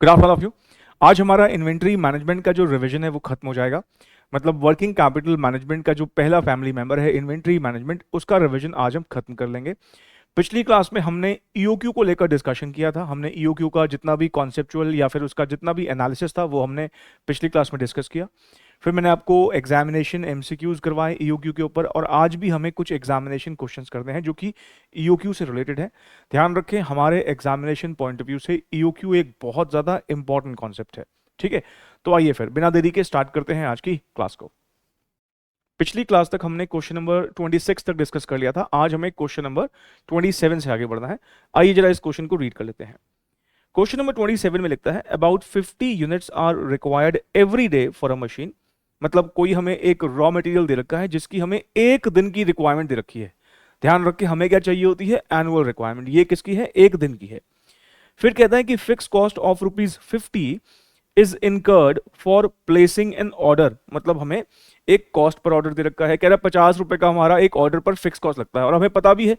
Good afternoon of you. आज हमारा inventory management का जो रिवीजन है वो खत्म हो जाएगा। मतलब वर्किंग कैपिटल मैनेजमेंट का जो पहला फैमिली मेंबर है इन्वेंट्री मैनेजमेंट, उसका रिवीजन आज हम खत्म कर लेंगे। पिछली क्लास में हमने ईओक्यू को लेकर डिस्कशन किया था। हमने ईओक्यू का जितना भी कॉन्सेप्चुअल या फिर उसका जितना भी एनालिसिस था वो हमने पिछली क्लास में डिस्कस किया। फिर मैंने आपको एग्जामिनेशन एमसीक्यूज करवाए ईओक्यू के ऊपर, और आज भी हमें कुछ एग्जामिनेशन क्वेश्चंस करने हैं जो कि ईओक्यू से रिलेटेड है। ध्यान रखें, हमारे एग्जामिनेशन पॉइंट ऑफ व्यू से ईओक्यू एक बहुत ज़्यादा इंपॉर्टेंट कॉन्सेप्ट है। ठीक है, तो आइए फिर बिना देरी के स्टार्ट करते हैं आज की क्लास को। पिछली क्लास तक हमने क्वेश्चन नंबर 26 तक डिस्कस कर लिया था। आज हमें क्वेश्चन नंबर 27 से आगे बढ़ना है। आइए जरा इस क्वेश्चन को रीड कर लेते हैं। क्वेश्चन नंबर 27 में लिखता है about 50 units are required every day for a machine. मतलब कोई हमें एक रॉ मटेरियल दे रखा है जिसकी हमें एक दिन की रिक्वायरमेंट दे रखी है। ध्यान रख के हमें क्या चाहिए होती है, एनुअल रिक्वायरमेंट। ये किसकी है, एक दिन की है। फिर कहता है कि fix cost of ₹50 is incurred for placing an order. मतलब हमें एक कॉस्ट पर ऑर्डर दे रखा है, कह रहा है 50 रुपए का हमारा एक ऑर्डर पर फिक्स कॉस्ट लगता है, और हमें पता भी है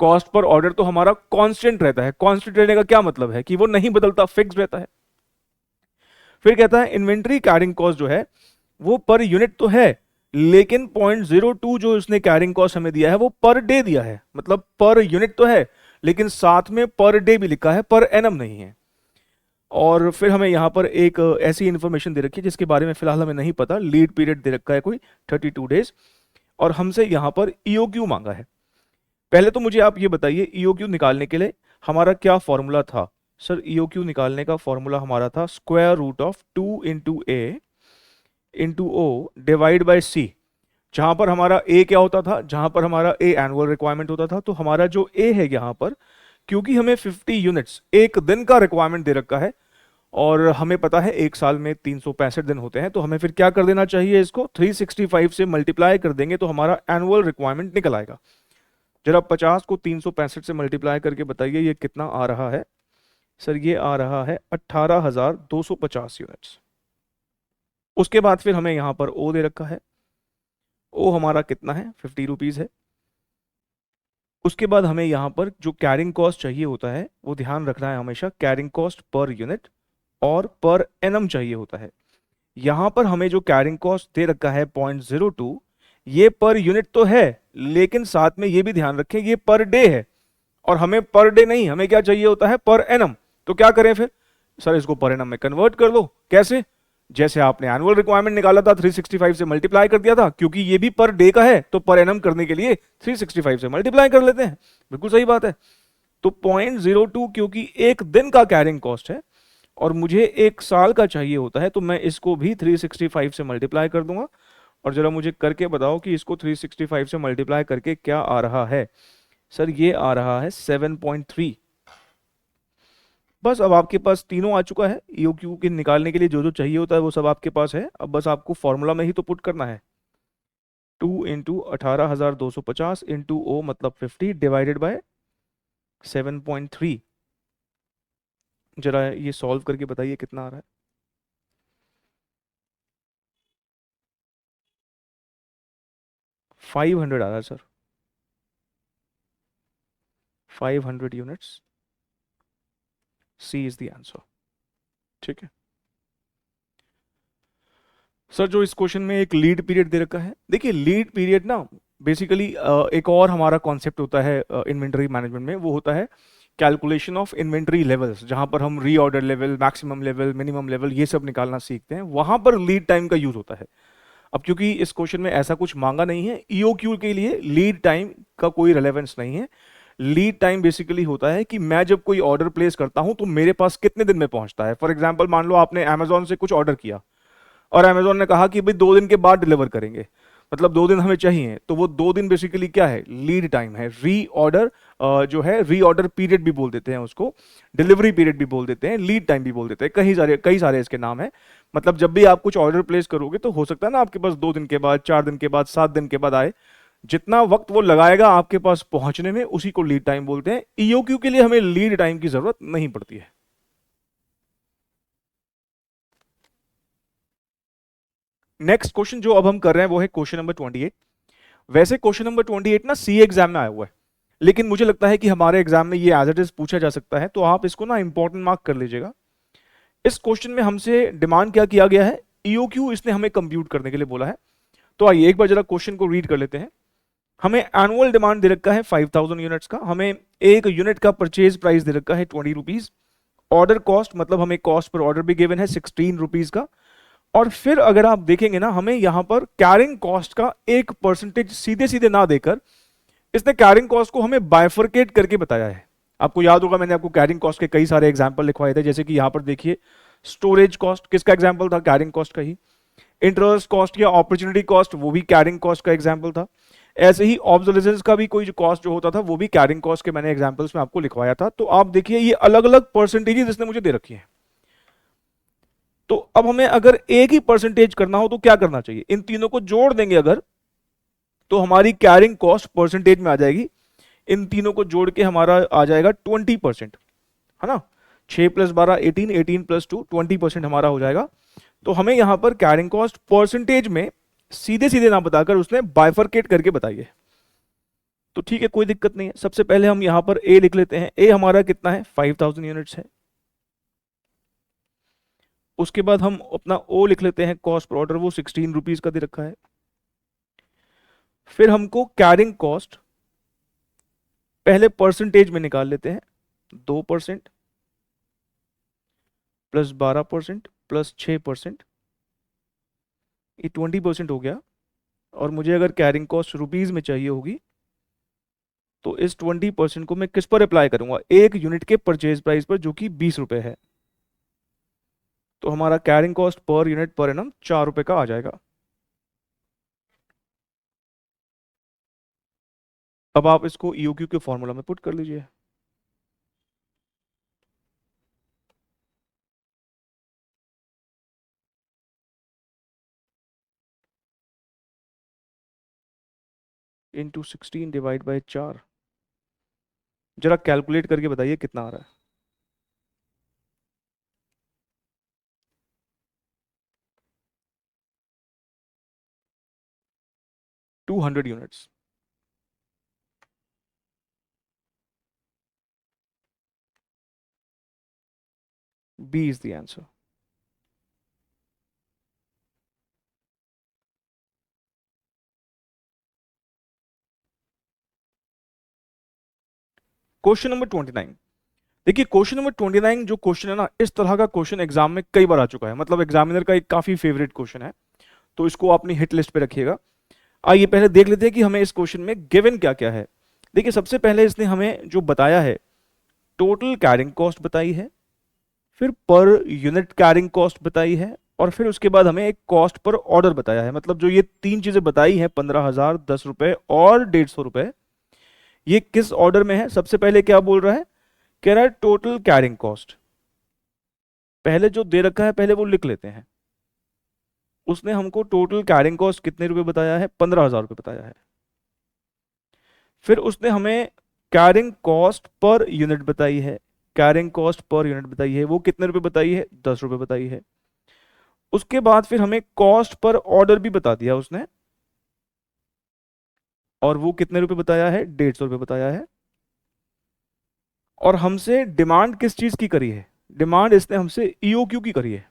कॉस्ट पर ऑर्डर तो हमारा कांस्टेंट रहता है। कांस्टेंट रहने का क्या मतलब है कि वो नहीं बदलता, फिक्स रहता है। फिर कहता है इन्वेंट्री कैरिंग कॉस्ट जो है वो पर यूनिट तो है, लेकिन 0.02 जो इसने कैरिंग कॉस्ट हमें दिया है वो पर डे दिया है। मतलब पर यूनिट तो है लेकिन साथ में पर डे भी लिखा है, पर एनम नहीं है। और फिर हमें यहाँ पर एक ऐसी इंफॉर्मेशन दे रखी है जिसके बारे में फिलहाल हमें नहीं पता। लीड पीरियड दे रखा है कोई 32 डेज, और हमसे यहाँ पर ईओक्यू मांगा है। पहले तो मुझे आप ये बताइए ईओक्यू निकालने के लिए हमारा क्या फॉर्मूला था। सर ईओक्यू निकालने का फॉर्मूला हमारा था square root of 2 into A into O divide by C. जहां पर हमारा ए क्या होता था, जहां पर हमारा ए एनुअल रिक्वायरमेंट होता था, तो हमारा जो ए है यहाँ पर, क्योंकि हमें 50 यूनिट्स एक दिन का रिक्वायरमेंट दे रखा है और हमें पता है एक साल में 365 दिन होते हैं, तो हमें फिर क्या कर देना चाहिए, इसको 365 से मल्टीप्लाई कर देंगे तो हमारा एनुअल रिक्वायरमेंट निकल आएगा। जरा 50 को 365 से मल्टीप्लाई करके बताइए ये कितना आ रहा है। सर ये आ रहा है 18,250 यूनिट्स। उसके बाद फिर हमें यहाँ पर ओ दे रखा है, ओ हमारा कितना है, 50 रुपीज है। उसके बाद हमें यहाँ पर जो कैरिंग कॉस्ट चाहिए होता है वो ध्यान रखना है हमेशा, कैरिंग कॉस्ट पर यूनिट और पर एनम चाहिए होता है। यहाँ पर हमें जो कैरिंग कॉस्ट दे रखा है 0.02, ये पर यूनिट तो है लेकिन साथ में ये भी ध्यान रखें ये पर डे है, और हमें पर डे नहीं, हमें क्या चाहिए होता है, पर एनम। तो क्या करें फिर, सर इसको पर एनम में कन्वर्ट कर दो। कैसे, जैसे आपने एनुअल रिक्वायरमेंट निकाला था 365 से मल्टीप्लाई कर दिया था, क्योंकि ये भी पर डे का है तो पर एनम करने के लिए 365 से मल्टीप्लाई कर लेते हैं। बिल्कुल सही बात है। तो 0.02 क्योंकि एक दिन का कैरिंग कॉस्ट है और मुझे एक साल का चाहिए होता है, तो मैं इसको भी 365 से मल्टीप्लाई कर दूंगा। और जरा मुझे करके बताओ कि इसको 365 से मल्टीप्लाई करके क्या आ रहा है। सर ये आ रहा है 7.3। बस अब आपके पास तीनों आ चुका है। ईओक्यू के निकालने के लिए जो जो चाहिए होता है वो सब आपके पास है। अब बस आपको फॉर्मूला में ही तो पुट करना है। 2 इंटू 18,250 इंटू ओ मतलब 50 डिवाइडेड बाय 7.3। जरा ये सॉल्व करके बताइए कितना आ रहा है। 500 आ रहा है sir, 500 units. C is the answer. ठीक है सर, जो इस क्वेश्चन में एक लीड पीरियड दे रखा है, देखिए लीड पीरियड ना बेसिकली एक और हमारा कॉन्सेप्ट होता है इन्वेंटरी मैनेजमेंट में, वो होता है कैलकुलेशन ऑफ इन्वेंटरी लेवल्स, जहां पर हम reorder level, maximum level, minimum level ये सब निकालना सीखते हैं, वहां पर लीड टाइम का यूज होता है। अब क्योंकि इस क्वेश्चन में ऐसा कुछ मांगा नहीं है, ईओक्यू के लिए लीड टाइम का कोई रिलेवेंस नहीं है। लीड टाइम बेसिकली होता है कि मैं जब कोई ऑर्डर प्लेस करता हूं तो मेरे पास कितने दिन में पहुंचता है। फॉर एग्जाम्पल मान लो आपने अमेजोन से कुछ ऑर्डर किया और अमेजोन ने कहा कि भाई 2 दिन के बाद डिलीवर करेंगे, मतलब 2 दिन हमें चाहिए, तो वो 2 दिन बेसिकली क्या है, लीड टाइम है। री ऑर्डर जो है, री ऑर्डर पीरियड भी बोल देते हैं उसको, डिलीवरी पीरियड भी बोल देते हैं, लीड टाइम भी बोल देते हैं, कई सारे इसके नाम है। मतलब जब भी आप कुछ ऑर्डर प्लेस करोगे तो हो सकता है ना आपके पास 2 दिन के बाद, 4 दिन के बाद, 7 दिन के बाद आए। जितना वक्त वो लगाएगा आपके पास पहुंचने में, उसी को लीड टाइम बोलते हैं। ईओक्यू के लिए हमें लीड टाइम की जरूरत नहीं पड़ती है। नेक्स्ट क्वेश्चन जो अब हम कर रहे हैं वो है क्वेश्चन नंबर 28। वैसे क्वेश्चन नंबर 28 ना सी एग्जाम में आया हुआ है, लेकिन मुझे लगता है कि हमारे एग्जाम में ये एज इट इज पूछा जा सकता है, तो आप इसको ना इंपॉर्टेंट मार्क कर लीजिएगा। इस क्वेश्चन में हमसे डिमांड क्या किया गया है, ईओक्यू इसने हमें कंप्यूट करने के लिए बोला है। तो आइए एक बार जरा क्वेश्चन को रीड कर लेते हैं। हमें एनुअल डिमांड दे रखा है 5000 यूनिट्स का, हमें एक यूनिट का परचेज प्राइस दे रखा है 20 रुपीज, ऑर्डर कॉस्ट मतलब हमें कॉस्ट पर ऑर्डर भी गिवन है 16 रुपीज का, और फिर अगर आप देखेंगे ना हमें यहां पर कैरिंग कॉस्ट का एक परसेंटेज सीधे सीधे ना देकर इसने कैरिंग कॉस्ट को हमें बाइफरकेट करके बताया है। आपको याद होगा मैंने आपको कैरिंग कॉस्ट के कई सारे एग्जांपल लिखवाए थे, जैसे कि यहां पर देखिए स्टोरेज कॉस्ट किसका एग्जांपल था, कैरिंग कॉस्ट का ही। इंटरेस्ट कॉस्ट या अपॉर्चुनिटी कॉस्ट वो भी कैरिंग कॉस्ट का एग्जांपल था। ऐसे ही ऑब्जर्वेशंस का भी कोई जो कॉस्ट जो होता था वो भी कैरिंग कॉस्ट के मैंने एग्जांपल्स में आपको लिखवाया था। तो आप देखिए ये अलग अलग परसेंटेजेस इसने मुझे दे रखी है। तो अब हमें अगर एक ही परसेंटेज करना हो तो क्या करना चाहिए, इन तीनों को जोड़ देंगे अगर, तो हमारी कैरिंग कॉस्ट परसेंटेज में आ जाएगी। इन तीनों को जोड़ के हमारा आ जाएगा 20%, है ना। 6 + 12 18, 18 + 2 20% हमारा हो जाएगा। तो हमें यहां पर कैरिंग कॉस्ट परसेंटेज में सीधे सीधे ना बताकर उसने बाइफरकेट करके बताइए। तो ठीक है, कोई दिक्कत नहीं है। सबसे पहले हम यहां पर ए लिख लेते हैं। ए हमारा कितना है, 5000 यूनिट्स है। उसके बाद हम अपना ओ लिख लेते हैं, कॉस्ट पर ऑर्डर वो 16 रुपीज का दे रखा है। फिर हमको कैरिंग कॉस्ट पहले परसेंटेज में निकाल लेते हैं, 2% + 12% + 6%, ये 20% हो गया। और मुझे अगर कैरिंग कॉस्ट रुपीज में चाहिए होगी तो इस 20% को मैं किस पर अप्लाई करूंगा, एक यूनिट के परचेज प्राइस पर जो कि 20 रुपए है। तो हमारा carrying cost per unit per annum 4 रुपए का आ जाएगा। अब आप इसको ईओक्यू के फॉर्मूला में पुट कर लीजिए। इंटू 16 डिवाइड बाई 4, जरा कैलकुलेट करके बताइए कितना आ रहा है। Two 100 units. B is the answer. Question number 29। देखिए क्वेश्चन नंबर 29 जो क्वेश्चन है ना, इस तरह का क्वेश्चन एग्जाम में कई बार आ चुका है, मतलब एग्जामिनर का एक काफी फेवरेट क्वेश्चन है। तो इसको अपनी हिट लिस्ट पे रखिएगा। आइए पहले देख लेते हैं कि हमें इस क्वेश्चन में गिवन क्या क्या है। देखिए सबसे पहले इसने हमें जो बताया है, टोटल कैरिंग कॉस्ट बताई है, फिर पर यूनिट कैरिंग कॉस्ट बताई है, और फिर उसके बाद हमें एक कॉस्ट पर ऑर्डर बताया है। मतलब जो ये तीन चीजें बताई हैं, 15,000, 10 रुपए और 150 रुपए, ये किस ऑर्डर में है। सबसे पहले क्या बोल रहा है, कह रहा है टोटल कैरिंग कॉस्ट। पहले जो दे रखा है पहले वो लिख लेते हैं। उसने हमको टोटल कैरिंग कॉस्ट कितने रुपए बताया है, 15,000 रुपए बताया है। फिर उसने हमें कैरिंग कॉस्ट पर यूनिट बताई है, कैरिंग कॉस्ट पर यूनिट बताई है, वो कितने रुपए बताई है, 10 रुपए बताई है। उसके बाद फिर हमें कॉस्ट पर ऑर्डर भी बता दिया उसने, और वो कितने रुपए बताया है, 150 रुपए बताया है। और हमसे डिमांड किस चीज की करी है, डिमांड इसने हमसे ईओक्यू की करी है।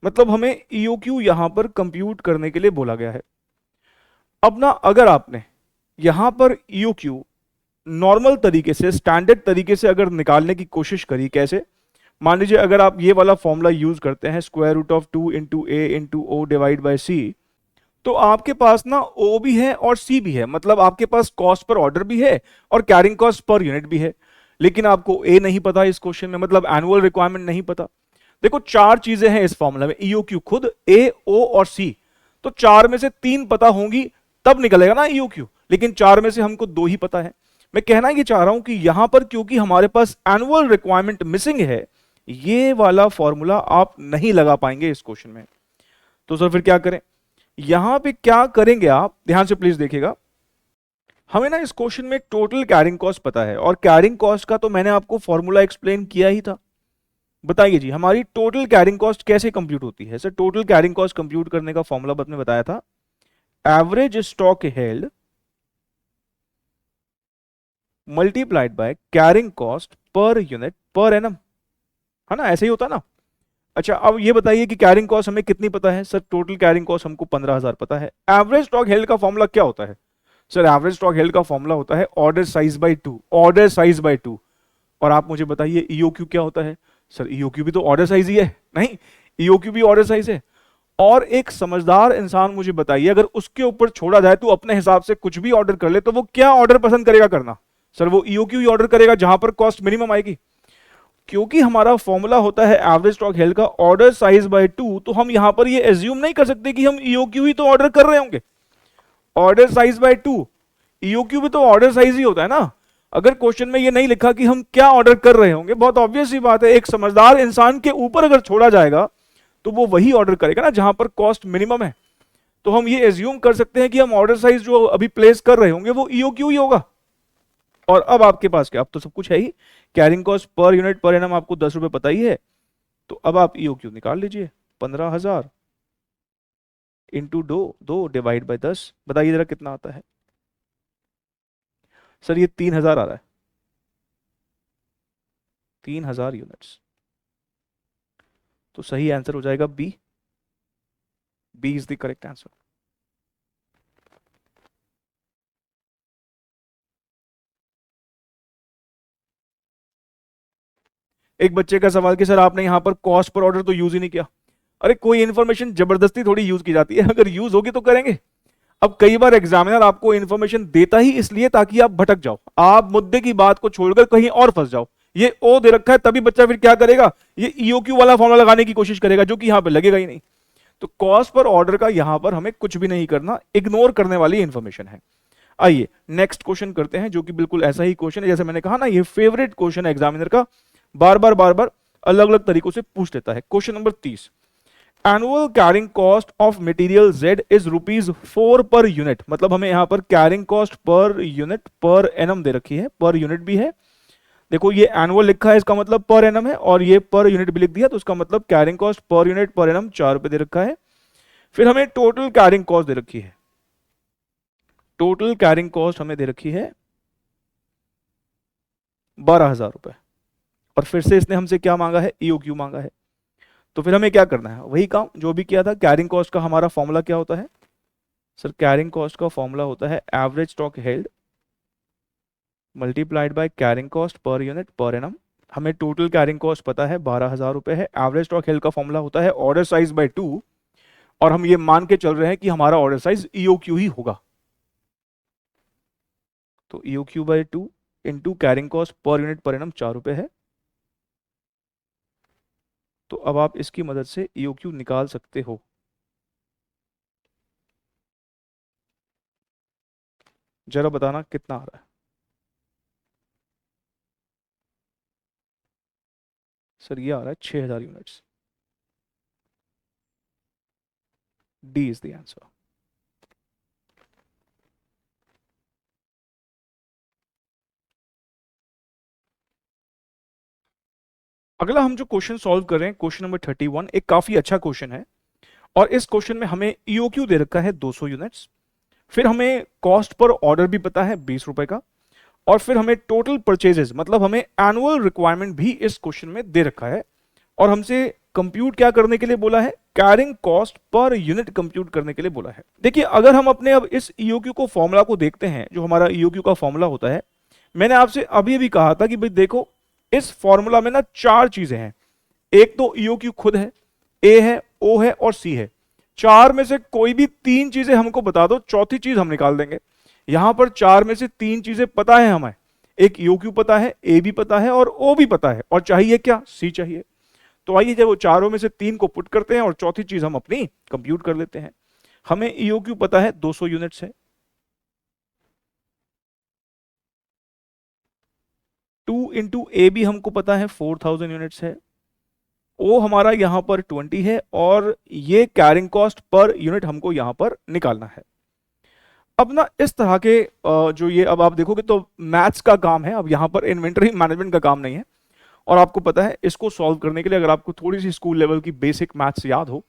मतलब हमें ईओक्यू यहां पर कंप्यूट करने के लिए बोला गया है। अब ना अगर आपने यहां पर ईओक्यू नॉर्मल तरीके से, स्टैंडर्ड तरीके से अगर निकालने की कोशिश करी, कैसे, मान लीजिए अगर आप ये वाला फॉर्मूला यूज करते हैं, √2 into A into O divide by C, तो आपके पास ना ओ भी है और सी भी है। मतलब आपके पास कॉस्ट पर ऑर्डर भी है और कैरिंग कॉस्ट पर यूनिट भी है। लेकिन आपको ए नहीं पता इस क्वेश्चन में, मतलब एनुअल रिक्वायरमेंट नहीं पता। देखो चार चीजें हैं इस फॉर्मूला में, ईओक्यू खुद, ए ओ और सी। तो चार में से तीन पता होंगी तब निकलेगा ना ईओक्यू, लेकिन चार में से हमको दो ही पता है। मैं कहना ये चाह रहा हूं कि यहां पर क्योंकि हमारे पास एनुअल रिक्वायरमेंट मिसिंग है, ये वाला फॉर्मूला आप नहीं लगा पाएंगे इस क्वेश्चन में। तो सर फिर क्या करें, यहां पे क्या करेंगे आप ध्यान से प्लीज देखिएगा। हमें ना इस क्वेश्चन में टोटल कैरिंग कॉस्ट पता है, और कैरिंग कॉस्ट का तो मैंने आपको फॉर्मूला एक्सप्लेन किया ही था। बताइए जी हमारी टोटल कैरिंग कॉस्ट कैसे कंप्यूट होती है। Sir total carrying cost compute करने का फॉर्मूला आपने बताया था, average stock held multiplied by carrying cost per unit per annum, है ना, ऐसे ही होता ना। अच्छा अब ये बताइए कि कैरिंग कॉस्ट हमें कितनी पता है? सर टोटल कैरिंग कॉस्ट हमको 15,000 पता है। एवरेज स्टॉक हेल्ड का फॉर्मूला क्या होता है? सर एवरेज स्टॉक हेल्ड का फॉर्मूला होता है order size by 2, order size by 2। और आप मुझे बताइए ईओक्यू क्या होता है? सर ईओक्यू भी तो ऑर्डर साइज ही है। नहीं, ईओक्यू भी ऑर्डर साइज है। और एक समझदार इंसान मुझे बताइए अगर उसके ऊपर छोड़ा जाए तो अपने हिसाब से कुछ भी ऑर्डर कर ले तो वो क्या ऑर्डर पसंद करेगा करना? सर वो ईओक्यू ही ऑर्डर करेगा जहां पर कॉस्ट मिनिमम आएगी। क्योंकि हमारा फॉर्मूला होता है एवरेज स्टॉक हेल्ड का ऑर्डर साइज बाय 2, तो हम यहां पर ये एज्यूम नहीं कर सकते कि हम ईओक्यू ही तो ऑर्डर कर रहे होंगे। ऑर्डर साइज बाय 2, ईओक्यू भी तो ऑर्डर साइज ही होता है ना। अगर क्वेश्चन में ये नहीं लिखा कि हम क्या ऑर्डर कर रहे होंगे, बहुत ऑब्वियस सी बात है एक समझदार इंसान के ऊपर अगर छोड़ा जाएगा तो वो वही ऑर्डर करेगा ना जहां पर कॉस्ट मिनिमम है। तो हम ये एज्यूम कर सकते हैं कि हम ऑर्डर साइज जो अभी प्लेस कर रहे होंगे वो ईओक्यू ही होगा। और अब आपके पास क्या, अब तो सब कुछ है ही। Carrying cost per unit per annum आपको 10 रुपए पता ही है। तो अब आप ईओक्यू निकाल लीजिए, 15,000 इंटू 2 डिवाइड बाई 10, बताइए जरा कितना आता है? सर ये 3,000 आ रहा है, 3,000 यूनिट्स। तो सही आंसर हो जाएगा B. B is the correct answer. एक बच्चे का सवाल कि सर आपने यहां पर कॉस्ट पर ऑर्डर तो यूज ही नहीं किया। अरे कोई इंफॉर्मेशन जबरदस्ती थोड़ी यूज की जाती है, अगर यूज होगी तो करेंगे। अब कई बार एग्जामिनर आपको इंफॉर्मेशन देता ही इसलिए ताकि आप भटक जाओ, आप मुद्दे की बात को छोड़कर कहीं और फंस जाओ। ये ओ दे रखा है तभी बच्चा फिर क्या करेगा, ये ईओक्यू वाला फॉर्मूला लगाने की कोशिश करेगा जो कि यहां पे लगेगा ही नहीं। तो कॉस्ट पर ऑर्डर का यहां पर हमें कुछ भी नहीं करना, इग्नोर करने वाली इंफॉर्मेशन है। आइए नेक्स्ट क्वेश्चन करते हैं जो कि बिल्कुल ऐसा ही क्वेश्चन है, जैसे मैंने कहा ना ये फेवरेट क्वेश्चन है एग्जामिनर का, बार बार अलग अलग तरीकों से पूछ लेता है। Question number 30, annual carrying cost of material Z is ₹4 per unit. मतलब हमें यहां पर carrying cost per unit per annum दे रखी है, पर यूनिट भी है। देखो ये एनुअल लिखा है इसका मतलब पर एनम है, और ये पर यूनिट भी लिख दिया तो उसका मतलब carrying cost per unit per annum 4 रुपए दे रखा है। फिर हमें टोटल कैरिंग कॉस्ट दे रखी है, टोटल कैरिंग कॉस्ट हमें दे रखी है 12,000 रुपए। और फिर से इसने हमसे क्या मांगा है, ईओक्यू मांगा है। तो फिर हमें क्या करना है, वही काम जो भी किया था। कैरिंग कॉस्ट का हमारा फॉर्मूला क्या होता है? सर कैरिंग कॉस्ट का फॉर्मूला होता है average stock held multiplied by carrying cost per unit per annum. हमें टोटल कैरिंग कॉस्ट पता है 12,000 रुपए है। एवरेज स्टॉक हेल्ड का फॉर्मूला होता है ऑर्डर साइज बाय 2, और हम ये मान के चल रहे हैं कि हमारा ऑर्डर साइज ईओक्यू ही होगा। तो EOQ by 2 into carrying cost per unit per annum 4 रुपए है। तो अब आप इसकी मदद से ईओक्यू निकाल सकते हो। जरा बताना कितना आ रहा है? सर ये आ रहा है 6,000 units. D is the answer. अगला हम जो क्वेश्चन सॉल्व कर रहे हैं, क्वेश्चन नंबर 31, एक काफी अच्छा क्वेश्चन है। और इस क्वेश्चन में हमें ईओक्यू दे रखा है 200 यूनिट्स, फिर हमें कॉस्ट पर ऑर्डर भी पता है 20 रुपए का, और फिर हमें टोटल परचेजेस मतलब हमें एनुअल रिक्वायरमेंट भी इस क्वेश्चन में दे रखा है। और हमसे कंप्यूट क्या करने के लिए बोला है, carrying cost per unit compute करने के लिए बोला है। देखिए अगर हम अपने अब इस ईओक्यू को फॉर्मूला को देखते हैं, जो हमारा ईओक्यू का फॉर्मूला होता है, मैंने आपसे अभी अभी कहा था कि भाई देखो इस फॉर्मूला में ना 4 चीजें हैं। एक तो ईओक्यू खुद है, ए है, ओ है और सी है। 4 में से कोई भी 3 चीजें हमको बता दो, चौथी चीज हम निकाल देंगे। यहां पर 4 में से 3 चीजें पता है हमें, एक ईओक्यू पता है, ए भी पता है और ओ भी पता है, और चाहिए क्या, सी चाहिए। तो आइए जब वो चारों में से 3 को पुट करते हैं और चौथी चीज हम अपनी कंप्यूट कर लेते हैं। हमें ईओक्यू पता है 200 यूनिट्स है, 2 इंटू ए भी हमको पता है 4,000 यूनिट्स है, ओ हमारा यहां पर 20 है, और ये कैरिंग कॉस्ट पर यूनिट हमको यहां पर निकालना है। अब ना इस तरह के जो ये अब आप देखोगे तो मैथ्स का काम है, अब यहां पर इन्वेंटरी मैनेजमेंट का काम नहीं है। और आपको पता है इसको सॉल्व करने के लिए अगर आपको थोड़ी सी स्कूल लेवल की बेसिक मैथ्स याद हो,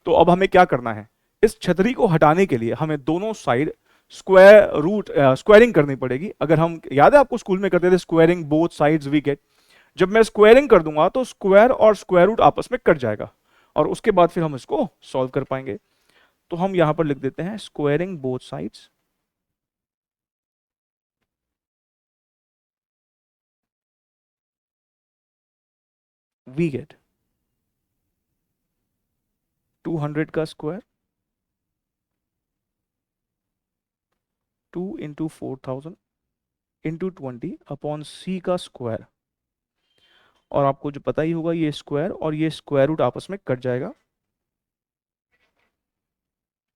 तो अब हमें क्या करना है, इस छतरी को हटाने के लिए हमें दोनों साइड स्क्वायरिंग करनी पड़ेगी। अगर हम, याद है आपको स्कूल में करते थे squaring both sides we get, जब मैं स्क्वायरिंग कर दूंगा तो स्क्वायर और स्क्वायर रूट आपस में कट जाएगा और उसके बाद फिर हम इसको सॉल्व कर पाएंगे। तो हम यहां पर लिख देते हैं squaring both sides, we get 200 का square 2 into 4000 into 20 upon C का स्क्वायर, और आपको जो पता ही होगा ये स्क्वायर और ये स्क्वायर रूट आपस में कट जाएगा।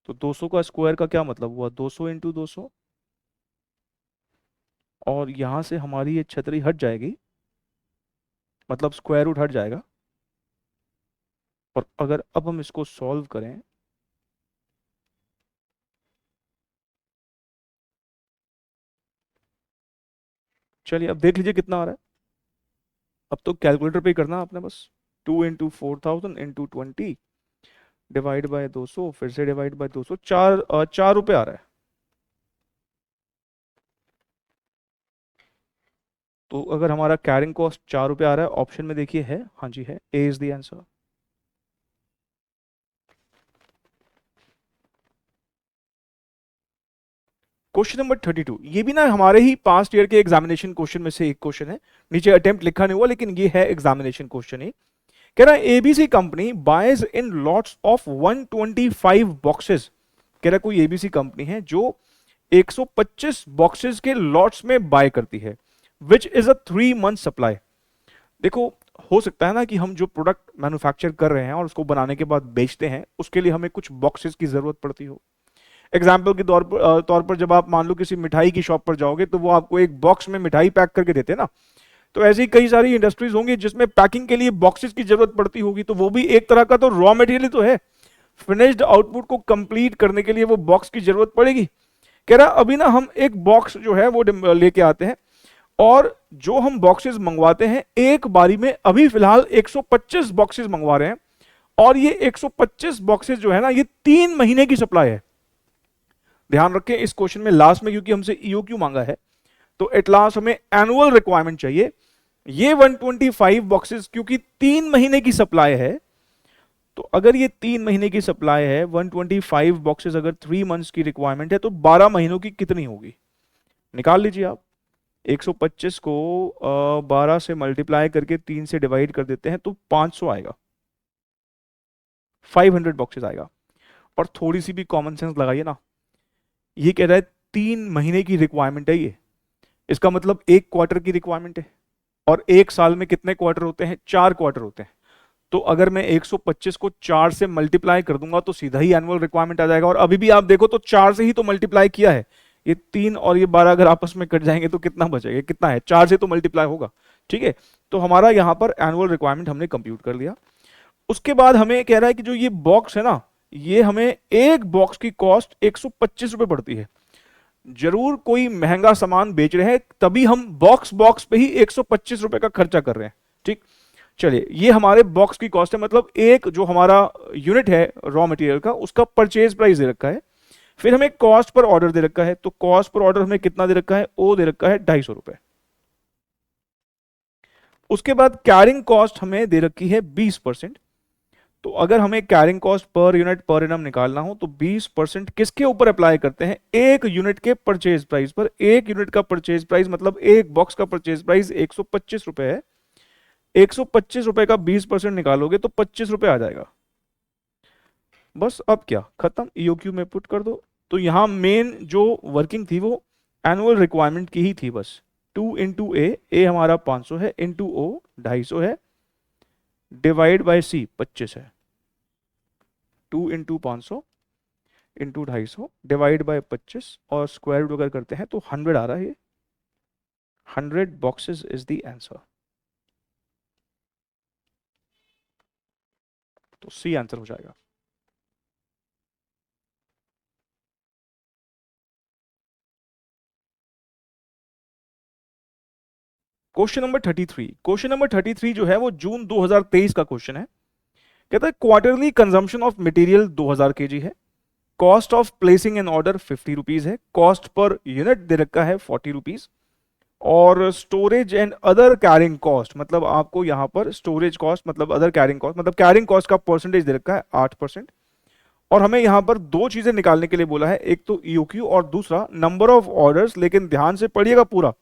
तो 200 का स्क्वायर का क्या मतलब हुआ, 200 इंटू 200, और यहां से हमारी ये छतरी हट जाएगी, मतलब स्क्वायर रूट हट जाएगा। और अगर अब हम इसको सॉल्व करें, चलिए अब देख लीजिए कितना आ रहा है। अब तो कैलकुलेटर पे ही करना आपने बस। 2 इंटू 4000 इंटू 20 डिवाइड बाय 200, फिर से डिवाइड बाय 200, 4 रुपए आ रहा है। तो अगर हमारा कैरिंग कॉस्ट 4 रुपए आ रहा है, ऑप्शन में देखिए है, हाँ जी है, A is the answer. Question number 32, ये भी ना हमारे ही पास्ट ईयर के एग्जामिनेशन क्वेश्चन में से एक क्वेश्चन है। नीचे अटेम्प्ट लिखा नहीं हुआ लेकिन ये है एग्जामिनेशन क्वेश्चन ही। कह रहा है ABC company boys in lots of 125 boxes. कह रहा है कोई एबीसी कंपनी है जो 125 बॉक्सेस के लॉट्स में बाय करती है, which is a 3 month supply. देखो, हो सकता है ना कि हम जो प्रोडक्ट मैन्युफैक्चर कर रहे हैं और उसको बनाने के बाद बेचते हैं, उसके लिए हमें कुछ बॉक्सेस की जरूरत पड़ती हो। एग्जाम्पल के तौर पर जब आप मान लो किसी मिठाई की शॉप पर जाओगे तो वो आपको एक बॉक्स में मिठाई पैक करके देते हैं ना। तो ऐसी कई सारी इंडस्ट्रीज होंगी जिसमें पैकिंग के लिए बॉक्सेस की जरूरत पड़ती होगी, तो वो भी एक तरह का तो रॉ मटेरियल तो है। फिनिश्ड आउटपुट को कंप्लीट करने के लिए वो बॉक्स की जरूरत पड़ेगी। कह रहा अभी ना हम एक बॉक्स जो है वो लेके आते हैं, और जो हम बॉक्सेस मंगवाते हैं एक बारी में, अभी फिलहाल 125 बॉक्सेस मंगवा रहे हैं, और ये 125 बॉक्सेस जो है ना ये 3 महीने की सप्लाई है। ध्यान रखें इस क्वेश्चन में लास्ट में, क्योंकि हमसे ईओक्यू मांगा है, तो एट लास्ट हमें एनुअल रिक्वायरमेंट चाहिए। ये 125 बॉक्सेस क्योंकि 3 महीने की सप्लाई है, तो अगर ये 3 महीने की सप्लाई है, 125 बॉक्सेस अगर 3 मंथ्स की रिक्वायरमेंट है, तो 12 महीनों की कितनी होगी, निकाल लीजिए आप। 125 को 12 से मल्टीप्लाई करके 3 से डिवाइड कर देते हैं तो 500 आएगा, 500 बॉक्सेस आएगा। और थोड़ी सी भी कॉमन सेंस लगाइए ना, ये कह रहा है 3 महीने की रिक्वायरमेंट है ये, इसका मतलब 1 क्वार्टर की रिक्वायरमेंट है। और 1 साल में कितने क्वार्टर होते हैं, 4 क्वार्टर होते हैं। तो अगर मैं 125 को 4 से मल्टीप्लाई कर दूंगा तो सीधा ही एनुअल रिक्वायरमेंट आ जाएगा। और अभी भी आप देखो तो 4 से ही तो मल्टीप्लाई किया है, ये 3 और ये 12 अगर आपस में कट जाएंगे तो कितना बचेगा, कितना है, 4 से तो मल्टीप्लाई होगा। ठीक है, तो हमारा यहां पर एनुअल रिक्वायरमेंट हमने कंप्यूट कर लिया। उसके बाद हमें कह रहा है कि जो ये बॉक्स है ना, ये हमें एक बॉक्स की कॉस्ट 125 रुपए पड़ती है। जरूर कोई महंगा सामान बेच रहे हैं, तभी हम बॉक्स बॉक्स पे ही 125 रुपए का खर्चा कर रहे हैं। ठीक, चलिए ये हमारे बॉक्स की कॉस्ट है, मतलब एक जो हमारा यूनिट है रॉ मटेरियल का, उसका परचेज प्राइस दे रखा है। फिर हमें कॉस्ट पर ऑर्डर दे रखा है, तो कॉस्ट पर ऑर्डर हमें कितना दे रखा है, ओ दे रखा है 250 रुपए। उसके बाद कैरिंग कॉस्ट हमें दे रखी है 20%। तो अगर हमें carrying cost per unit per annum निकालना हो तो 20% किसके ऊपर अप्लाई करते हैं, एक यूनिट के परचेज प्राइस पर। एक यूनिट का परचेज प्राइस मतलब एक बॉक्स का परचेज प्राइस 125 रुपए है। 125 रुपए का 20% निकालोगे तो 25 रुपए आ जाएगा। बस अब क्या, खत्म, ईओक्यू में पुट कर दो। तो यहां मेन जो वर्किंग थी वो एनुअल रिक्वायरमेंट की ही थी बस। 2 इंटू ए हमारा 500 है, इंटू ओ 250 है, डिवाइड बाय सी 25 है। 2 इंटू 500 इंटू 250 डिवाइड बाय 25, और स्क्वायर रूट अगर करते हैं तो 100 आ रहा है। ये 100 बॉक्सेस इज द आंसर। तो सी आंसर हो जाएगा। क्वेश्चन नंबर 33, क्वेश्चन नंबर 33 जो है वो जून 2023 का क्वेश्चन है। कहता है quarterly consumption of material 2000 KG है, cost of placing an order 50 rupees है, कॉस्ट पर यूनिट दे रखा है 40 रुपीज, और storage and other carrying cost, मतलब आपको यहाँ पर स्टोरेज कॉस्ट मतलब अदर कैरिंग कॉस्ट, मतलब कैरिंग कॉस्ट का परसेंटेज दे रखा है 8%। और हमें यहाँ पर दो चीजें निकालने के लिए बोला है, एक तो ईओक्यू और दूसरा नंबर ऑफ ऑर्डर्स। लेकिन ध्यान से पढ़िएगा पूरा,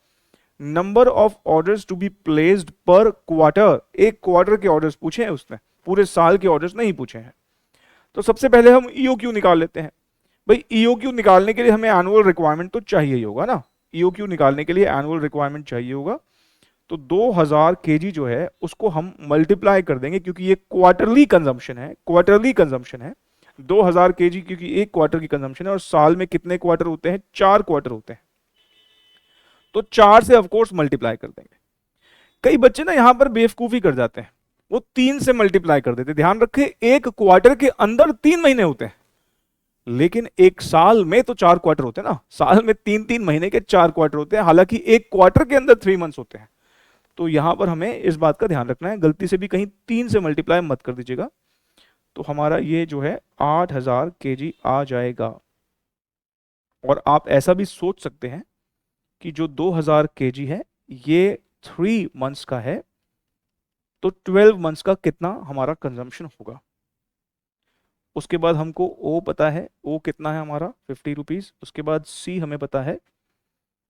number of orders to be placed per quarter. एक क्वार्टर के ऑर्डर्स पूछे हैं उसने, पूरे साल के ऑर्डर्स नहीं पूछे हैं। तो सबसे पहले हम ईओक्यू निकाल लेते हैं। भाई ईओक्यू निकालने के लिए हमें एनुअल रिक्वायरमेंट तो चाहिए ही होगा ना, ईओक्यू निकालने के लिए एनुअल रिक्वायरमेंट चाहिए होगा। तो 2000 केजी जो है उसको हम मल्टीप्लाई कर देंगे, क्योंकि ये क्वार्टरली कंजम्पशन है, क्वार्टरली कंजम्पशन है। 2000 केजी क्योंकि एक क्वार्टर की कंजम्पशन है, और साल में कितने क्वार्टर होते हैं, 4 क्वार्टर होते हैं। तो 4 से ऑफकोर्स मल्टीप्लाई कर देंगे। कई बच्चे ना यहां पर बेवकूफी कर जाते हैं, वो 3 से मल्टीप्लाई कर देते हैं। ध्यान रखें, एक क्वार्टर के अंदर 3 महीने होते हैं, लेकिन एक साल में तो 4 क्वार्टर होते हैं ना, साल में 3-3 महीने के 4 क्वार्टर होते हैं, हालांकि एक क्वार्टर के अंदर 3 मंथ्स होते हैं। तो यहां पर हमें इस बात का ध्यान रखना है, गलती से भी कहीं 3 से मल्टीप्लाई मत कर दीजिएगा। तो हमारा ये जो है 8000 केजी आ जाएगा। और आप ऐसा भी सोच सकते हैं कि जो 2000 केजी है ये 3 मंथ्स का है, तो 12 मंथ्स का कितना हमारा कंजम्पशन होगा। उसके बाद हमको ओ पता है, ओ कितना है हमारा 50 रुपीज। उसके बाद सी हमें पता है,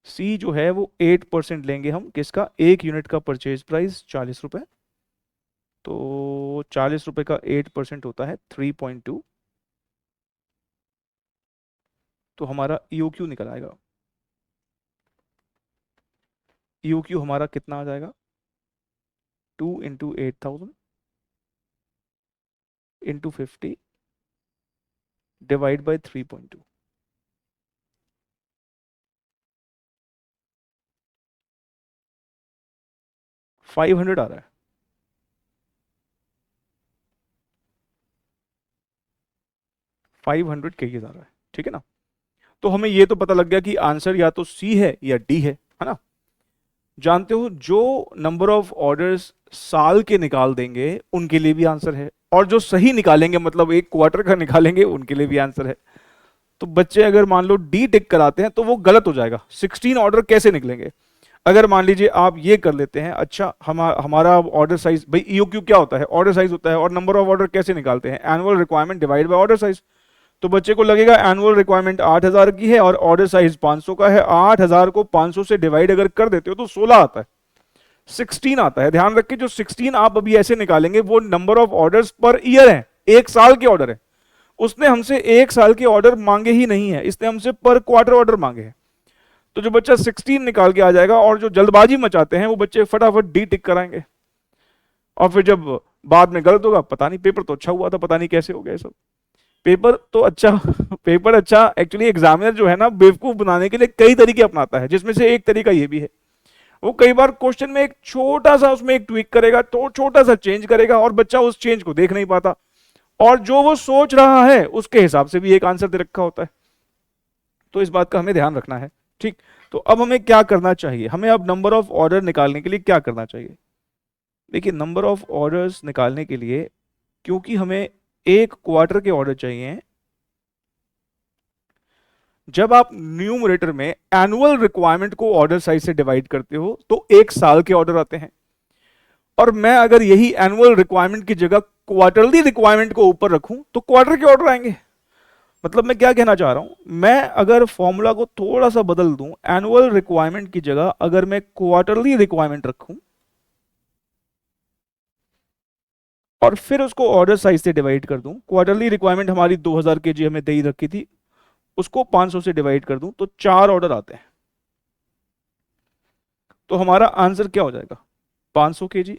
सी जो है वो 8% लेंगे हम किसका, एक यूनिट का परचेज प्राइस 40 रुपए। तो 40 रुपए का 8% होता है 3.2। तो हमारा ईओक्यू निकल आएगा। ईओक्यू हमारा कितना आ जाएगा, 2 इंटू 8000 इंटू 50 डिवाइड बाई 3.2। 500 आ रहा है। 500 केजीज आ रहा है, ठीक है ना। तो हमें ये तो पता लग गया कि आंसर या तो सी है या डी है ना। जानते हो, जो नंबर ऑफ ऑर्डर्स साल के निकाल देंगे उनके लिए भी आंसर है, और जो सही निकालेंगे मतलब एक क्वार्टर का निकालेंगे उनके लिए भी आंसर है। तो बच्चे अगर मान लो डी टिक कराते हैं तो वो गलत हो जाएगा। 16 ऑर्डर कैसे निकलेंगे, अगर मान लीजिए आप ये कर लेते हैं, अच्छा हमारा ऑर्डर साइज, भाई ईओक्यू क्या होता है, ऑर्डर साइज होता है, और नंबर ऑफ ऑर्डर कैसे निकालते हैं, annual requirement divide by order size. तो बच्चे को लगेगा एनुअल रिक्वायरमेंट 8000 की है और ऑर्डर साइज 500 का है, 8000 को 500 से डिवाइड अगर कर देते हो तो 16 आता है, 16 आता है। ध्यान रखिए, जो 16 आप अभी ऐसे निकालेंगे वो number of orders per year है, एक साल के ऑर्डर है। उसने हमसे एक साल के ऑर्डर मांगे ही नहीं है, इसने हमसे पर क्वार्टर ऑर्डर मांगे हैं। तो जो बच्चा 16 निकाल के आ जाएगा, और जो जल्दबाजी मचाते हैं वो बच्चे फटाफट डी टिक कराएंगे, और फिर जब बाद में गलत होगा, पता नहीं पेपर तो अच्छा हुआ था, पता नहीं कैसे हो गया सब। पेपर तो अच्छा पेपर अच्छा, एक्चुअली एग्जामिनर जो है ना बेवकूफ बनाने के लिए कई तरीके अपनाता है, जिसमें से एक तरीका ये भी है। वो कई बार क्वेश्चन में एक छोटा सा उसमें एक ट्वीक करेगा, तो छोटा सा चेंज करेगा, और बच्चा उस चेंज को देख नहीं पाता, और जो वो सोच रहा है उसके हिसाब से भी एक आंसर दे रखा होता है। तो इस बात का हमें ध्यान रखना है, ठीक। तो अब हमें क्या करना चाहिए, हमें अब नंबर ऑफ ऑर्डर निकालने के लिए क्या करना चाहिए। देखिए, नंबर ऑफ ऑर्डर्स निकालने के लिए, क्योंकि हमें एक क्वार्टर के ऑर्डर चाहिए, जब आप न्यूमरेटर में एनुअल रिक्वायरमेंट को ऑर्डर साइज से डिवाइड करते हो तो एक साल के ऑर्डर आते हैं। और मैं अगर यही एनुअल रिक्वायरमेंट की जगह क्वार्टरली रिक्वायरमेंट को ऊपर रखूं तो क्वार्टर के ऑर्डर आएंगे। मतलब मैं क्या कहना चाह रहा हूं, मैं अगर फॉर्मूला को थोड़ा सा बदल दूं, एनुअल रिक्वायरमेंट की जगह अगर मैं क्वार्टरली रिक्वायरमेंट रखूं और फिर उसको ऑर्डर साइज से डिवाइड कर दूं, क्वार्टरली रिक्वायरमेंट हमारी 2000 केजी हमें दे ही रखी थी, उसको 500 से डिवाइड कर दूं तो 4 ऑर्डर आते हैं। तो हमारा आंसर क्या हो जाएगा, 500 केजी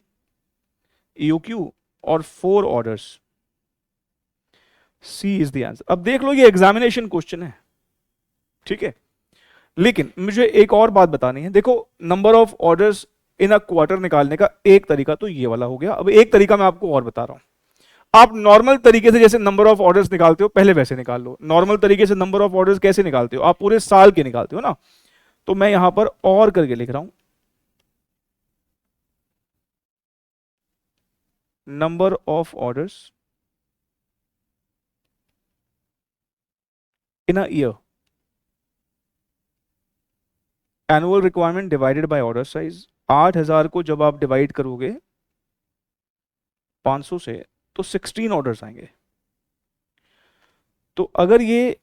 ईओक्यू और 4 orders. C is the answer. अब देख लो, ये एग्जामिनेशन क्वेश्चन है, ठीक है। लेकिन मुझे एक और बात बतानी है। देखो, number of orders in a quarter निकालने का एक तरीका तो ये वाला हो गया। अब एक तरीका मैं आपको और बता रहा हूं। आप नॉर्मल तरीके से जैसे नंबर ऑफ ऑर्डर्स निकालते हो पहले वैसे निकाल लो। नॉर्मल तरीके से नंबर ऑफ ऑर्डर्स कैसे निकालते हो, आप पूरे साल के निकालते हो ना। तो मैं यहां पर और करके लिख रहा हूं, number of orders in a year. Annual requirement divided by order size, 8,000 को जब आप डिवाइड करोगे 500 से तो 16 ऑर्डर्स आएंगे। तो अगर ये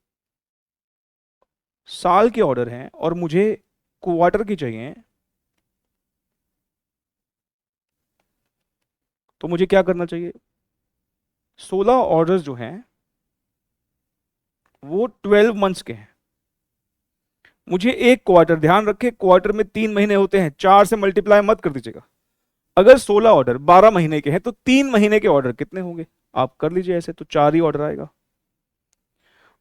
साल के ऑर्डर हैं और मुझे क्वार्टर की चाहिए, तो मुझे क्या करना चाहिए? 16 ऑर्डर्स जो हैं वो 12 मंथ्स के हैं। मुझे एक क्वार्टर, ध्यान रखें क्वार्टर में 3 महीने होते हैं, 4 से मल्टीप्लाई मत कर दीजिएगा। अगर 16 ऑर्डर 12 महीने के हैं तो 3 महीने के ऑर्डर कितने होंगे? आप कर लीजिए ऐसे, तो 4 ही ऑर्डर आएगा।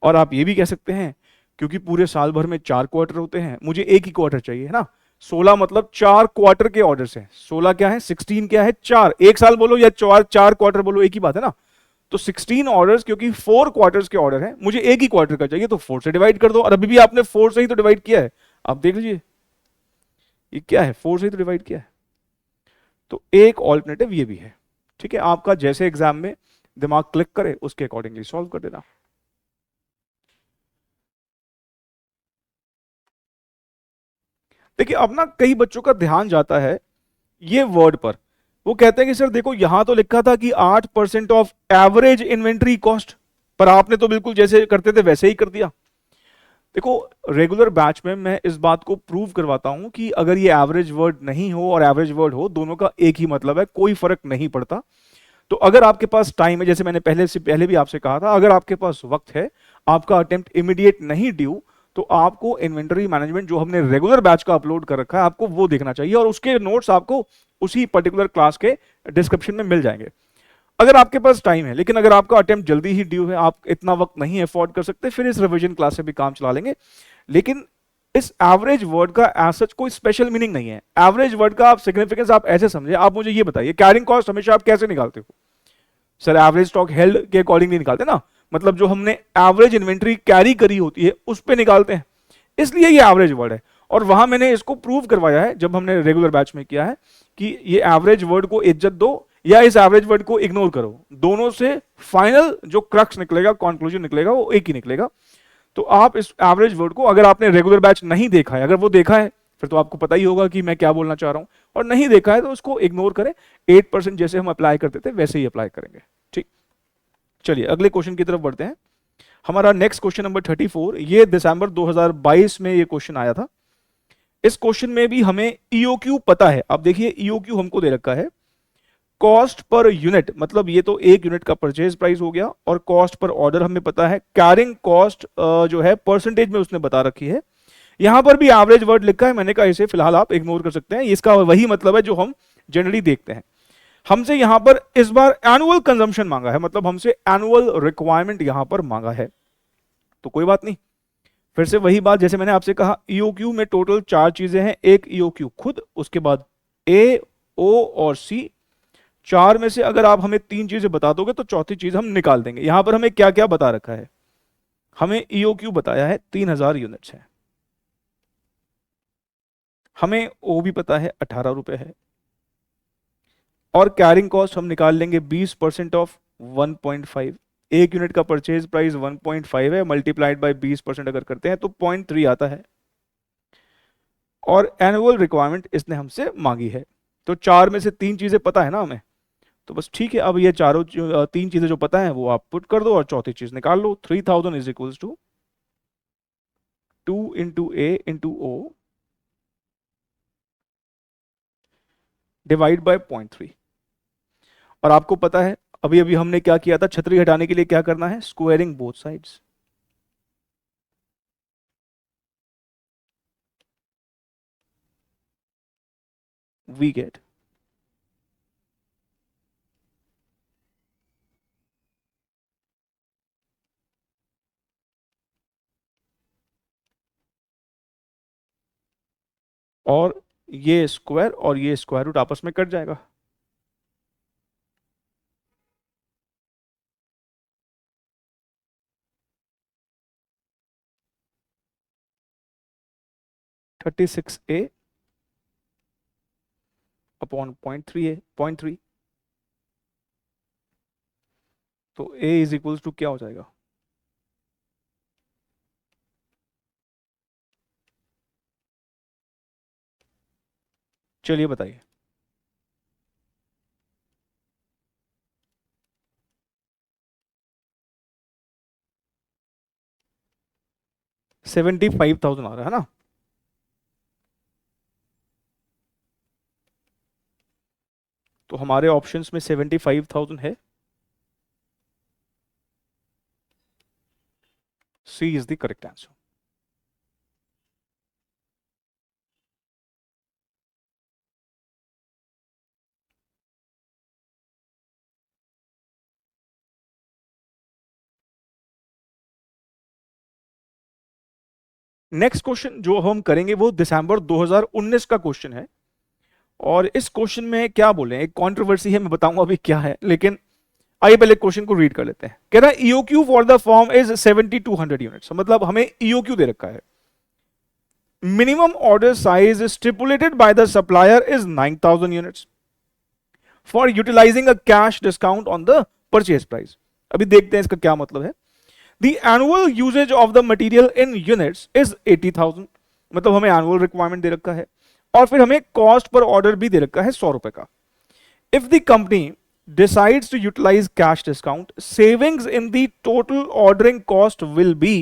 और आप ये भी कह सकते हैं क्योंकि पूरे साल भर में 4 क्वार्टर होते हैं, मुझे एक ही क्वार्टर चाहिए, है ना। 16 मतलब 4 क्वार्टर के ऑर्डर हैं। 16 क्या है, 16 क्या है, 4। एक साल बोलो या 4 क्वार्टर बोलो, एक ही बात है ना। तो 16 ऑर्डर्स, क्योंकि 4 क्वार्टर्स के ऑर्डर हैं, मुझे एक ही क्वार्टर का चाहिए, तो 4 से डिवाइड कर दो। और अभी भी आपने 4 से ही तो डिवाइड किया है, आप देख लीजिए ये क्या है, 4 से ही तो डिवाइड किया है। तो एक ऑल्टरनेटिव ये भी है। ठीक है, आपका जैसे एग्जाम में दिमाग क्लिक करे उसके अकॉर्डिंगली सॉल्व कर देना। देखिए अब ना कई बच्चों का ध्यान जाता है ये वर्ड पर। वो कहते हैं कि सर देखो यहां तो लिखा था कि 8% ऑफ एवरेज इन्वेंट्री कॉस्ट, पर आपने तो बिल्कुल जैसे करते थे वैसे ही कर दिया। देखो रेगुलर बैच में मैं इस बात को प्रूव करवाता हूं कि अगर ये एवरेज वर्ड नहीं हो और एवरेज वर्ड हो, दोनों का एक ही मतलब है, कोई फर्क नहीं पड़ता। तो अगर आपके पास टाइम है, जैसे मैंने पहले भी आपसे कहा था, अगर आपके पास वक्त है, आपका अटेम्प्ट इमीडिएट नहीं ड्यू, तो आपको इन्वेंटरी मैनेजमेंट जो हमने रेगुलर बैच का अपलोड कर रखा है आपको वो देखना चाहिए, और उसके नोट्स आपको उसी पर्टिकुलर क्लास के डिस्क्रिप्शन में मिल जाएंगे अगर आपके पास टाइम है। लेकिन अगर आपका अटेम्प्ट जल्दी ही ड्यू है, आप इतना वक्त नहीं अफोर्ड कर सकते, फिर इस रिवीजन क्लास से भी काम चला लेंगे। लेकिन इस एवरेज वर्ड का एज सच कोई स्पेशल मीनिंग नहीं है। एवरेज वर्ड का आप सिग्निफिकेंस आप ऐसे समझे, आप मुझे ये बताइए कैरिंग कॉस्ट हमेशा आप कैसे निकालते हो? सर एवरेज स्टॉक हेल्ड के अकॉर्डिंग नहीं निकालते ना, मतलब जो हमने एवरेज इन्वेंट्री कैरी करी होती है उस पर निकालते हैं, इसलिए ये एवरेज वर्ड है। और वहां मैंने इसको प्रूव करवाया है जब हमने रेगुलर बैच में किया है कि ये एवरेज वर्ड को इज्जत दो या इस एवरेज वर्ड को इग्नोर करो, दोनों से फाइनल जो क्रक्स निकलेगा, कंक्लूजन निकलेगा, वो एक ही निकलेगा। तो आप इस एवरेज वर्ड को, अगर आपने रेगुलर बैच नहीं देखा है, अगर वो देखा है फिर तो आपको पता ही होगा कि मैं क्या बोलना चाह रहा हूं, और नहीं देखा है तो उसको इग्नोर करें। 8% जैसे हम अप्लाई करते थे वैसे ही अप्लाई करेंगे। ठीक, चलिए अगले क्वेश्चन की तरफ बढ़ते हैं। हमारा नेक्स्ट क्वेश्चन नंबर 34, ये दिसंबर 2022 में ये क्वेश्चन आया था। इस क्वेश्चन में भी हमें ईओक्यू पता है। अब देखिए ईओक्यू हमको दे रखा है कॉस्ट पर यूनिट, मतलब ये तो एक यूनिट का परचेज प्राइस हो गया, और कॉस्ट पर ऑर्डर हमें पता है। कैरिंग कॉस्ट जो है परसेंटेज में उसने बता रखी है। यहां पर भी एवरेज वर्ड लिखा है, मैंने कहा इसे फिलहाल आप इग्नोर कर सकते हैं, इसका वही मतलब है जो हम जनरली देखते हैं। हमसे यहां पर इस बार एनुअल कंजम्पशन मांगा है, मतलब हमसे एनुअल रिक्वायरमेंट यहां पर मांगा है, तो कोई बात नहीं। फिर से वही बात, जैसे मैंने आपसे कहा ईओक्यू में टोटल 4 चीजें हैं, एक ईओक्यू खुद, उसके बाद ए, ओ और सी। 4 में से अगर आप हमें 3 चीजें बता दोगे तो चौथी चीज हम निकाल देंगे। यहां पर हमें क्या क्या बता रखा है? हमें ईओक्यू बताया है 3000 यूनिट्स है, हमें ओ भी पता है 18 रुपए है, और कैरिंग कॉस्ट हम निकाल लेंगे 20% ऑफ 1.5। एक यूनिट का परचेज प्राइस 1.5 है, मल्टीप्लाइड बाय 20% अगर करते हैं तो 0.3 आता है, और एनुअल रिक्वायरमेंट इसने हमसे मांगी है। तो 4 में से 3 चीजें पता है ना हमें, तो बस ठीक है। अब ये चारों 3 चीजें जो पता है वो आप पुट कर दो और चौथी चीज निकाल लो। 3000 is equals to 2 into A into O divide by 0.3। और आपको पता है अभी अभी हमने क्या किया था, छतरी हटाने के लिए क्या करना है, squaring both sides. We get और ये स्क्वायर और ये स्क्वायर रूट आपस में कट जाएगा। 36a अपॉन 0.3 तो a इज इक्वल्स टू क्या हो जाएगा, चलिए बताइए। 75,000 आ रहा है ना? तो हमारे ऑप्शंस में 75,000 है। C is the correct answer. Next question जो हम करेंगे वो दिसंबर 2019 का क्वेश्चन है। और इस क्वेश्चन में क्या बोले, एक कंट्रोवर्सी है, मैं बताऊंगा अभी क्या है, लेकिन आइए पहले क्वेश्चन को रीड कर लेते हैं। कह रहा है EOQ for the form is 7200 units, मतलब हमें ईओक्यू दे रखा है। Minimum order size stipulated by the supplier is 9000 units for utilising a cash discount on the purchase price. अभी देखते हैं इसका क्या मतलब है। The annual usage of the material in units is 80,000, मतलब हमें एनुअल रिक्वायरमेंट दे रखा है। और फिर हमें कॉस्ट पर ऑर्डर भी दे रखा है 100 रुपए का। If the company decides to utilize cash discount, savings in the total ordering cost will be।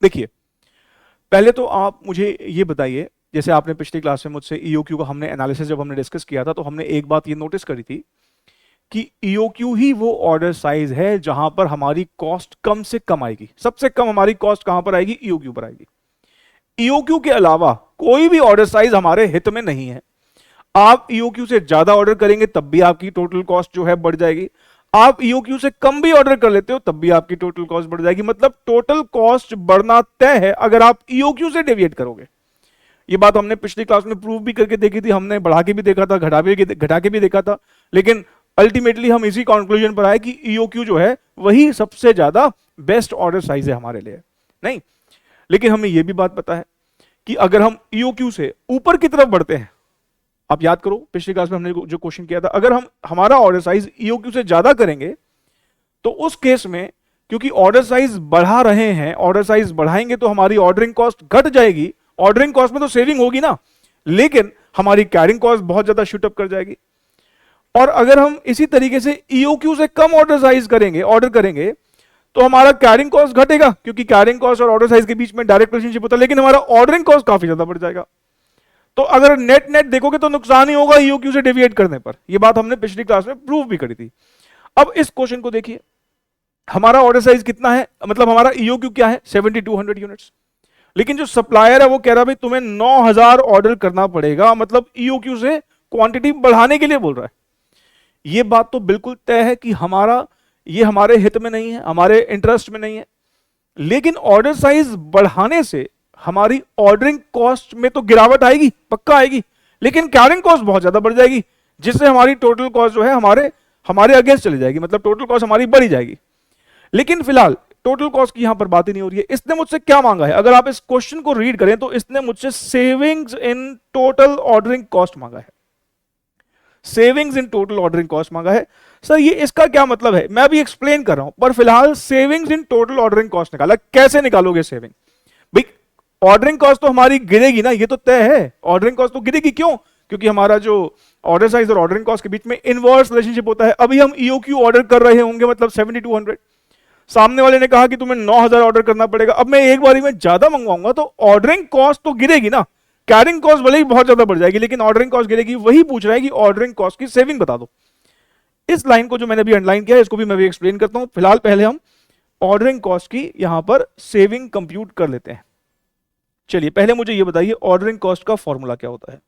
देखिए, पहले तो आप मुझे ये बताइए, जैसे आपने पिछली क्लास में मुझसे ईओक्यू का हमने एनालिसिस जब हमने डिस्कस किया था, तो हमने एक बात ये नोटिस करी थी कि ईओक्यू ही वो ऑर्डर साइज है जहां पर हमारी कॉस्ट कम से कम आएगी। सबसे कम हमारी कॉस्ट कहां पर आएगी? ईओक्यू पर आएगी। ईओक्यू के अलावा कोई भी ऑर्डर साइज हमारे हित में नहीं है। आप ईओक्यू से ज्यादा ऑर्डर करेंगे तब भी आपकी टोटल कॉस्ट जो है बढ़ जाएगी। आप ईओक्यू से कम भी ऑर्डर कर लेते हो तब भी आपकी टोटल कॉस्ट बढ़ जाएगी। मतलब टोटल कॉस्ट बढ़ना तय है अगर आप ईओक्यू से डेविएट करोगे। ये बात हमने पिछली क्लास में प्रूव भी करके देखी थी, हमने बढ़ा के भी देखा था, घटा के भी देखा था, लेकिन अल्टीमेटली हम इसी कंक्लूजन पर आए कि ईओक्यू जो है वही सबसे ज्यादा बेस्ट ऑर्डर साइज है हमारे लिए। नहीं, लेकिन हमें यह भी बात पता है कि अगर हम ईओक्यू से ऊपर की तरफ बढ़ते हैं, आप याद करो पिछली क्लास में हमने जो क्वेश्चन किया था, अगर हम हमारा ऑर्डर साइज ईओक्यू से ज्यादा करेंगे तो उस केस में, क्योंकि ऑर्डर साइज बढ़ा रहे हैं, ऑर्डर साइज बढ़ाएंगे तो हमारी ऑर्डरिंग कॉस्ट घट जाएगी। ऑर्डरिंग कॉस्ट में तो सेविंग होगी ना, लेकिन हमारी कैरिंग कॉस्ट बहुत ज्यादा शूटअप कर जाएगी। और अगर हम इसी तरीके से ईओक्यू से कम ऑर्डर साइज ऑर्डर करेंगे तो हमारा कैरिंग कॉस्ट घटेगा, क्योंकि कैरिंग कॉस्ट और ऑर्डर साइज के बीच में डायरेक्ट रिलेशनशिप होता है, लेकिन हमारा ऑर्डरिंग कॉस्ट काफी ज्यादा बढ़ जाएगा। तो अगर नेट नेट देखोगे तो नुकसान ही होगा ईओक्यू से डेविएट करने पर। यह बात हमने पिछली क्लास में प्रूव भी करी थी। अब इस क्वेश्चन को देखिए, हमारा ऑर्डर साइज कितना है, मतलब हमारा ईओक्यू क्या है? 7200 यूनिट्स। लेकिन जो सप्लायर है वो कह रहा है भाई तुम्हें 9000 ऑर्डर करना पड़ेगा, मतलब ईओक्यू से क्वांटिटी बढ़ाने के लिए बोल रहा है। यह बात तो बिल्कुल तय है कि ये हमारे हित में नहीं है, हमारे इंटरेस्ट में नहीं है। लेकिन ऑर्डर साइज बढ़ाने से हमारी ऑर्डरिंग कॉस्ट में तो गिरावट आएगी, पक्का आएगी, लेकिन कैरिंग कॉस्ट बहुत ज्यादा बढ़ जाएगी, जिससे हमारी टोटल कॉस्ट जो है हमारे अगेंस्ट चली जाएगी, मतलब टोटल कॉस्ट हमारी बढ़ी जाएगी। लेकिन फिलहाल टोटल कॉस्ट की यहां पर बात ही नहीं हो रही है। इसने मुझसे क्या मांगा है? अगर आप इस क्वेश्चन को रीड करें तो इसने मुझसे savings in total ordering cost मांगा है। Savings in total ordering cost मांगा है। सर ये इसका क्या मतलब है? मैं अभी एक्सप्लेन कर रहा हूं, पर फिलहाल savings in total ordering cost निकाला। कैसे निकालोगे सेविंग? भाई ऑर्डरिंग कॉस्ट तो हमारी गिरेगी ना, ये तो तय है। ऑर्डरिंग कॉस्ट तो गिरेगी, क्यों? क्योंकि हमारा जो ऑर्डर साइज और ऑर्डरिंग कॉस्ट के बीच में इनवर्स रिलेशनशिप होता है। अभी हम ईओक्यू ऑर्डर कर रहे होंगे, मतलब 7200, सामने वाले ने कहा कि तुम्हें 9000 ऑर्डर करना पड़ेगा। अब मैं एक बारी में ज्यादा मंगवाऊंगा तो ऑर्डरिंग कॉस्ट तो गिरेगी ना, कैरिंग कॉस्ट भले ही बहुत ज्यादा बढ़ जाएगी, लेकिन ऑर्डरिंग कॉस्ट गिरेगी। वही पूछ रहा है कि ऑर्डरिंग कॉस्ट की सेविंग बता दो। इस लाइन को जो मैंने अभी अंडरलाइन किया है इसको भी मैं भी एक्सप्लेन करता हूं। फिलहाल पहले हम ऑर्डरिंग कॉस्ट की यहां पर सेविंग कंप्यूट कर लेते हैं। चलिए पहले मुझे यह बताइए ऑर्डरिंग कॉस्ट का फॉर्मूला क्या होता है?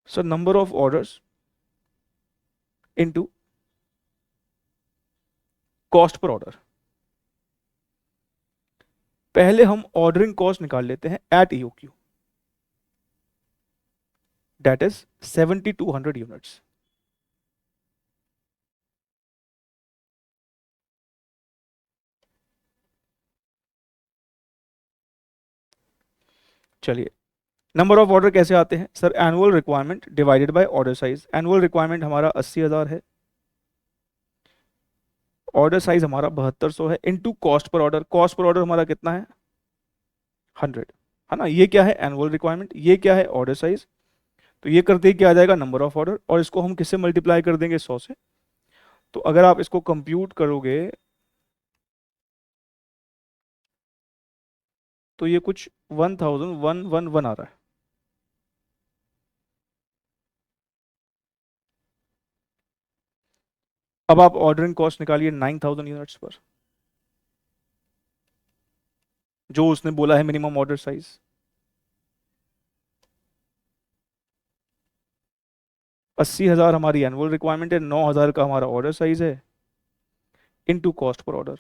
Sir number of orders into cost per order. पहले हम ऑर्डरिंग कॉस्ट निकाल लेते हैं eight EOQ, that is 7200 units. चलिए नंबर ऑफ ऑर्डर कैसे आते हैं? Sir annual requirement divided by order size. Annual requirement हमारा 80,000 है, ऑर्डर साइज हमारा 7200 है, into cost per order. Cost per order हमारा कितना है? 100। है ना, ये क्या है एनुअल रिक्वायरमेंट, ये क्या है ऑर्डर साइज। तो ये करते ही क्या आ जाएगा नंबर ऑफ ऑर्डर, और इसको हम किससे मल्टीप्लाई कर देंगे 100 से। तो अगर आप इसको कंप्यूट करोगे तो ये कुछ 1111 आ रहा है। अब आप ऑर्डरिंग कॉस्ट निकालिए 9000 यूनिट्स पर, जो उसने बोला है मिनिमम ऑर्डर साइज। 80,000 हमारी एनुअल रिक्वायरमेंट है, 9,000 का हमारा ऑर्डर साइज है, इनटू कॉस्ट पर ऑर्डर।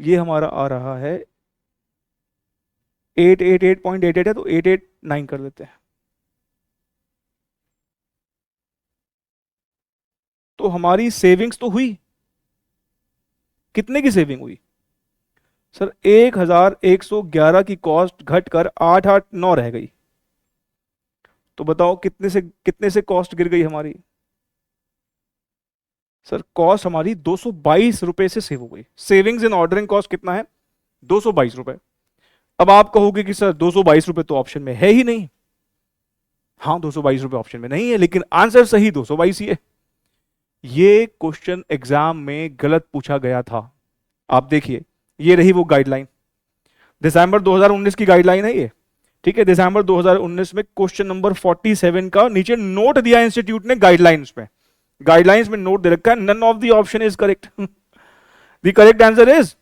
ये हमारा आ रहा है 888.88 है, तो 889 कर देते हैं। तो हमारी सेविंग्स तो हुई, कितने की सेविंग हुई सर, 1111 की कॉस्ट घटकर 889 रह गई। तो बताओ कितने से कॉस्ट गिर गई हमारी। सर कॉस्ट हमारी 222 रुपए से सेव हो गई। सेविंग्स इन ऑर्डरिंग कॉस्ट कितना है, 222 रुपए। अब आप कहोगे कि सर 222 रुपए तो ऑप्शन में है ही नहीं। हाँ 222 रुपए ऑप्शन में नहीं है, लेकिन आंसर सही 222 ही है। ये क्वेश्चन एग्जाम में गलत पूछा गया था। आप देखिए, ये रही वो गाइडलाइन, दिसंबर 2019 की गाइडलाइन है ये, ठीक है। दिसंबर 2019 में क्वेश्चन नंबर 47 का नीचे नोट दिया इंस्टीट्यूट ने गाइडलाइंस में, गाइडलाइंस में नोट दे रखा है, none of the option is correct. The correct answer is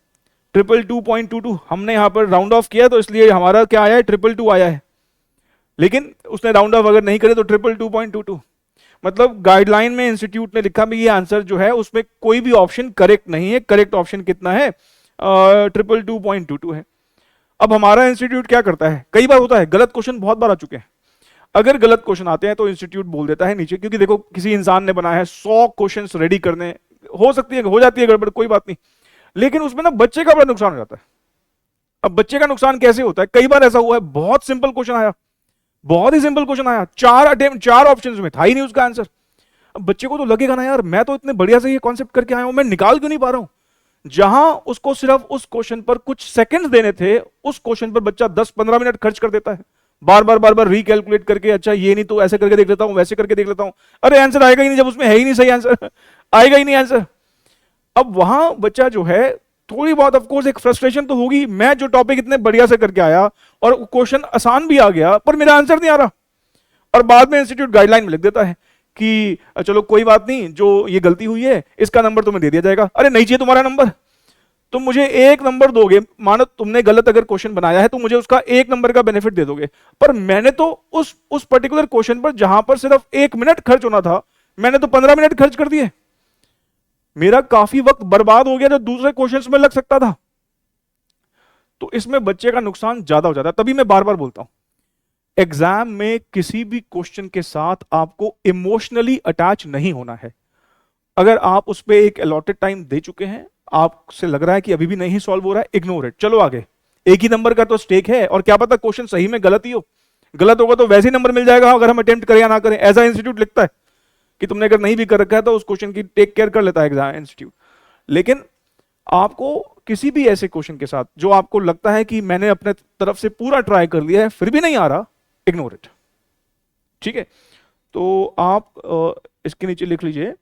222.22। हमने यहां पर राउंड ऑफ किया तो इसलिए हमारा क्या आया है 222 आया है, लेकिन उसने राउंड ऑफ अगर नहीं करे तो 222.22। मतलब गाइडलाइन में इंस्टीट्यूट ने लिखा भी ये आंसर जो है उसमें कोई भी ऑप्शन करेक्ट नहीं है, करेक्ट ऑप्शन कितना है 222.22 है। अब हमारा इंस्टीट्यूट क्या करता है, कई बार होता है गलत क्वेश्चन बहुत बार आ चुके हैं, अगर गलत क्वेश्चन आते हैं तो इंस्टीट्यूट बोल देता है नीचे, क्योंकि देखो किसी इंसान ने बनाया है 100 क्वेश्चंस रेडी करने, हो सकती है हो जाती है गड़बड़, कोई बात नहीं, लेकिन उसमें ना बच्चे का बड़ा नुकसान हो जाता है। अब बच्चे का नुकसान कैसे होता है, कई बार ऐसा हुआ है बहुत सिंपल क्वेश्चन आया, बहुत ही सिंपल क्वेश्चन आया, 4 ऑप्शन में था ही नहीं उसका आंसर। अब बच्चे को तो लगेगा ना यार मैं तो इतने बढ़िया से ये कॉन्सेप्ट करके आया हूं, मैं निकाल क्यों नहीं पा रहा हूं। जहां उसको सिर्फ उस क्वेश्चन पर कुछ सेकंड्स देने थे, उस क्वेश्चन पर बच्चा 10-15 मिनट खर्च कर देता है, बार बार रिकैलकुलेट करके, अच्छा ये नहीं तो ऐसे करके देख लेता हूं, वैसे करके देख लेता हूं, अरे आंसर आएगा ही नहीं जब उसमें है ही नहीं सही आंसर। आएगा ही नहीं आंसर। अब वहां बच्चा जो है थोड़ी बहुत ऑफकोर्स एक फ्रस्ट्रेशन तो होगी, मैं जो टॉपिक इतने बढ़िया से करके आया और क्वेश्चन आसान भी आ गया पर मेरा आंसर नहीं आ रहा, और बाद में इंस्टीट्यूट गाइडलाइन में लिख देता है कि चलो कोई बात नहीं, जो ये गलती हुई है इसका नंबर तुम्हें दे दिया जाएगा। अरे नहीं चाहिए तुम्हारा नंबर, तुम मुझे 1 नंबर दोगे, मानो तुमने गलत अगर क्वेश्चन बनाया है तो मुझे उसका 1 नंबर का बेनिफिट दे दोगे, पर मैंने तो उस पर्टिकुलर क्वेश्चन पर जहां पर सिर्फ 1 मिनट खर्च होना था मैंने तो 15 मिनट खर्च कर दिए, मेरा काफी वक्त बर्बाद हो गया जो दूसरे क्वेश्चंस में लग सकता था। तो इसमें बच्चे का नुकसान ज्यादा हो जाता है। तभी मैं बार बार बोलता हूं एग्जाम में किसी भी क्वेश्चन के साथ आपको इमोशनली अटैच नहीं होना है। अगर आप उस पर एक अलॉटेड टाइम दे चुके हैं, आपसे लग रहा है कि अभी भी नहीं सॉल्व हो रहा है, इग्नोर इट, चलो आगे। एक ही नंबर का तो स्टेक है, और क्या पता क्वेश्चन सही में गलत ही हो, गलत होगा तो वैसे ही नंबर मिल जाएगा अगर हम अटेम्प्ट करें या ना करें, ऐसा इंस्टीट्यूट लिखता है कि तुमने अगर नहीं भी कर रखा है तो उस क्वेश्चन की टेक केयर कर लेता है एग्जाम इंस्टीट्यूट। लेकिन आपको किसी भी ऐसे क्वेश्चन के साथ जो आपको लगता है कि मैंने अपने तरफ से पूरा ट्राई कर लिया है फिर भी नहीं आ रहा, इग्नोर इट, ठीक है। तो आप इसके नीचे लिख लीजिए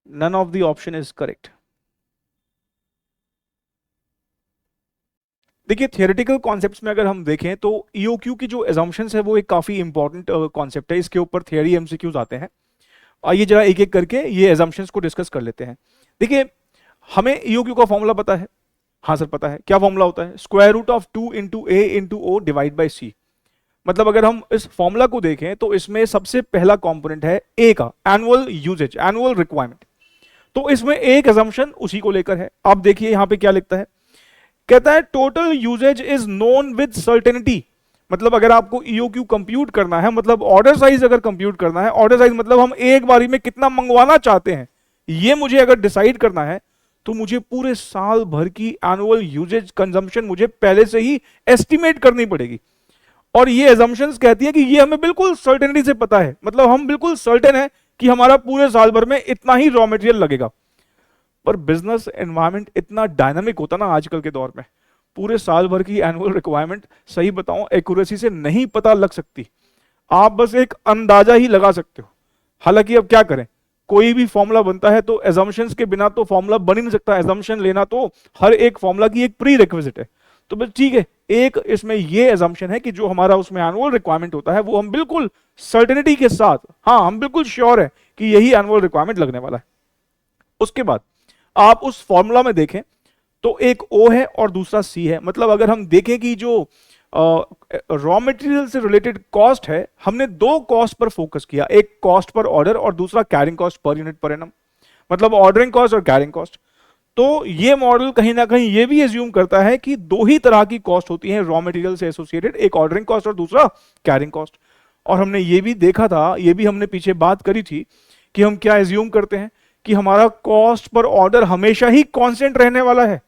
none of the option is correct. देखिए थियोरेटिकल कॉन्सेप्ट्स में अगर हम देखें तो ईओक्यू की जो एजम्पशंस है वो एक काफी इंपॉर्टेंट कॉन्सेप्ट है, इसके ऊपर थियरी एमसीक्यूज आते हैं। आइए जरा एक एक करके ये एजम्पशंस को डिस्कस कर लेते हैं। देखिए हमें ईओक्यू का फॉर्मूला पता है, हाँ सर पता है, क्या फॉर्मूला होता है, square root of 2 into A into O divide by C. मतलब अगर हम इस फॉर्मूला को देखें तो इसमें सबसे पहला कंपोनेंट है ए का, एनुअल यूजेज, एनुअल रिक्वायरमेंट। तो इसमें एक असम्पशन उसी को लेकर है। आप देखिए यहां पे क्या लिखता है, कहता है total usage is known with certainty. मतलब अगर आपको ईओक्यू कंप्यूट करना है, मतलब ऑर्डर साइज अगर कंप्यूट करना है, ऑर्डर साइज मतलब हम एक बारी में कितना मंगवाना चाहते हैं ये मुझे अगर डिसाइड करना है तो मुझे पूरे साल भर की एनुअल यूजेज कंजम्पशन मुझे पहले से ही एस्टिमेट करनी पड़ेगी। और ये assumptions कहती है कि ये हमें बिल्कुल सर्टेनिटी से पता है, मतलब हम बिल्कुल सर्टेन है कि हमारा पूरे साल भर में इतना ही रॉ मटेरियल लगेगा। पर बिजनेस एनवायरनमेंट इतना डायनामिक होता ना आजकल के दौर में, पूरे साल भर की एनुअल रिक्वायरमेंट सही बताऊं एक्यूरेसी से नहीं पता लग सकती, आप बस एक अंदाजा ही लगा सकते हो। हालांकि अब क्या करें, कोई भी फॉर्मूला बनता है तो एजम्पशंस के बिना तो फॉर्मूला बन ही नहीं सकता, एजम्पशन लेना तो हर एक फॉर्मूला की एक प्री रिक्विजिट है। तो बस ठीक है, एक इसमें ये एजम्पशन है कि जो हमारा उसमें एनुअल रिक्वायरमेंट होता है वो हम बिल्कुल सर्टेनिटी के साथ, हाँ हम बिल्कुल श्योर है कि यही एनुअल रिक्वायरमेंट लगने वाला है। उसके बाद आप उस फॉर्मूला में देखें तो एक ओ है और दूसरा सी है, मतलब अगर हम देखें कि जो रॉ मटेरियल से रिलेटेड कॉस्ट है, हमने दो कॉस्ट पर फोकस किया, एक कॉस्ट पर ऑर्डर और दूसरा carrying cost per unit per annum, मतलब ऑर्डरिंग कॉस्ट और कैरिंग कॉस्ट। तो ये मॉडल कहीं ना कहीं ये भी एज्यूम करता है कि दो ही तरह की कॉस्ट होती है रॉ मटेरियल से एसोसिएटेड, एक ऑर्डरिंग कॉस्ट और दूसरा कैरिंग कॉस्ट। और हमने ये भी देखा था, ये भी हमने पीछे बात करी थी कि हम क्या एज्यूम करते हैं कि हमारा कॉस्ट पर ऑर्डर हमेशा ही कांस्टेंट रहने वाला है।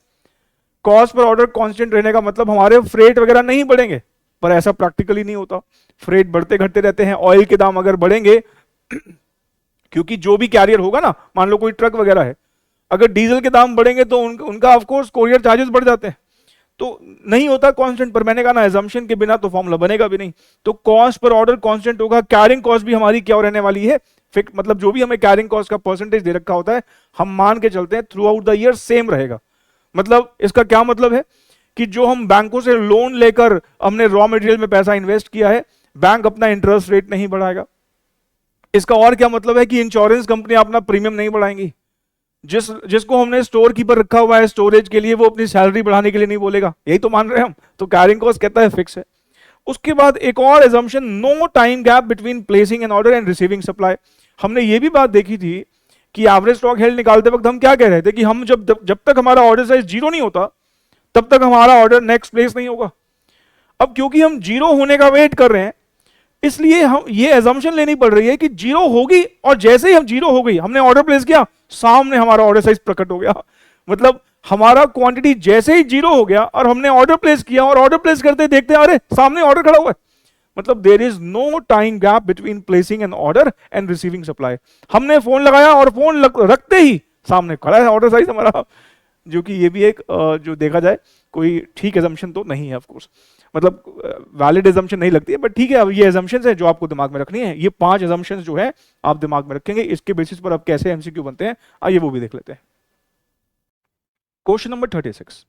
कॉस्ट पर ऑर्डर कांस्टेंट रहने का मतलब हमारे फ्रेट वगैरह नहीं बढ़ेंगे, पर ऐसा प्रैक्टिकली नहीं होता, फ्रेट बढ़ते घटते रहते हैं। ऑयल के दाम अगर बढ़ेंगे क्योंकि जो भी कैरियर होगा ना, मान लो कोई ट्रक वगैरह है, अगर डीजल के दाम बढ़ेंगे तो उनका ऑफ कोर्स कोरियर चार्जेस बढ़ जाते हैं, तो नहीं होता कांस्टेंट। पर मैंने कहा ना एजम्पशन के बिना तो फॉर्मूला बनेगा भी नहीं। तो कॉस्ट पर ऑर्डर कांस्टेंट होगा, कैरिंग कॉस्ट भी हमारी क्या रहने वाली है, फिक्स, मतलब जो भी हमें कैरिंग कॉस्ट का परसेंटेज दे रखा होता है हम मान के चलते हैं through out the year same रहेगा। मतलब इसका क्या मतलब है कि जो हम बैंकों से लोन लेकर हमने रॉ मटेरियल में पैसा इन्वेस्ट किया है, बैंक अपना इंटरेस्ट रेट नहीं बढ़ाएगा। इसका और क्या मतलब है कि इंश्योरेंस कंपनी अपना प्रीमियम नहीं बढ़ाएंगी, जिसको हमने स्टोर कीपर रखा हुआ है स्टोरेज के लिए, वो अपनी सैलरी बढ़ाने के लिए नहीं बोलेगा, यही तो मान रहे हैं हम। तो कैरिंग कॉस्ट कहता है फिक्स है। उसके बाद एक और assumption, no time gap between placing an order and receiving supply. हमने ये भी बात देखी थी कि एवरेज स्टॉक हेल्ड निकालते वक्त हम क्या कह रहे थे कि हम जब तक हमारा ऑर्डर साइज जीरो नहीं होता तब तक हमारा ऑर्डर नेक्स्ट प्लेस नहीं होगा। अब क्योंकि हम जीरो होने का वेट कर रहे हैं, इसलिए हम ये एजम्पशन लेनी पड़ रही है कि जीरो होगी, और जैसे ही हम जीरो हो गई हमने ऑर्डर प्लेस किया, सामने हमारा ऑर्डर साइज प्रकट हो गया। मतलब हमारा क्वांटिटी जैसे ही जीरो हो गया और हमने ऑर्डर प्लेस किया, और ऑर्डर प्लेस करते देखते अरे सामने ऑर्डर खड़ा हुआ है। मतलब there is no time gap between placing an order and receiving supply. हमने फोन लगाया और फोन रखते ही सामने खड़ा है ऑर्डर साइज हमारा, जो कि ये भी एक जो देखा जाए कोई ठीक एजम्पशन तो नहीं है ऑफ कोर्स, मतलब वैलिड एजम्पशन नहीं लगती है, बट ठीक है, अब ये एजम्पशंस है जो आपको दिमाग में रखनी है। ये 5 एजम्पशंस जो है आप दिमाग में रखेंगे, इसके बेसिस पर अब कैसे एमसीक्यू बनते हैं आइए वो भी देख लेते हैं। क्वेश्चन नंबर 36,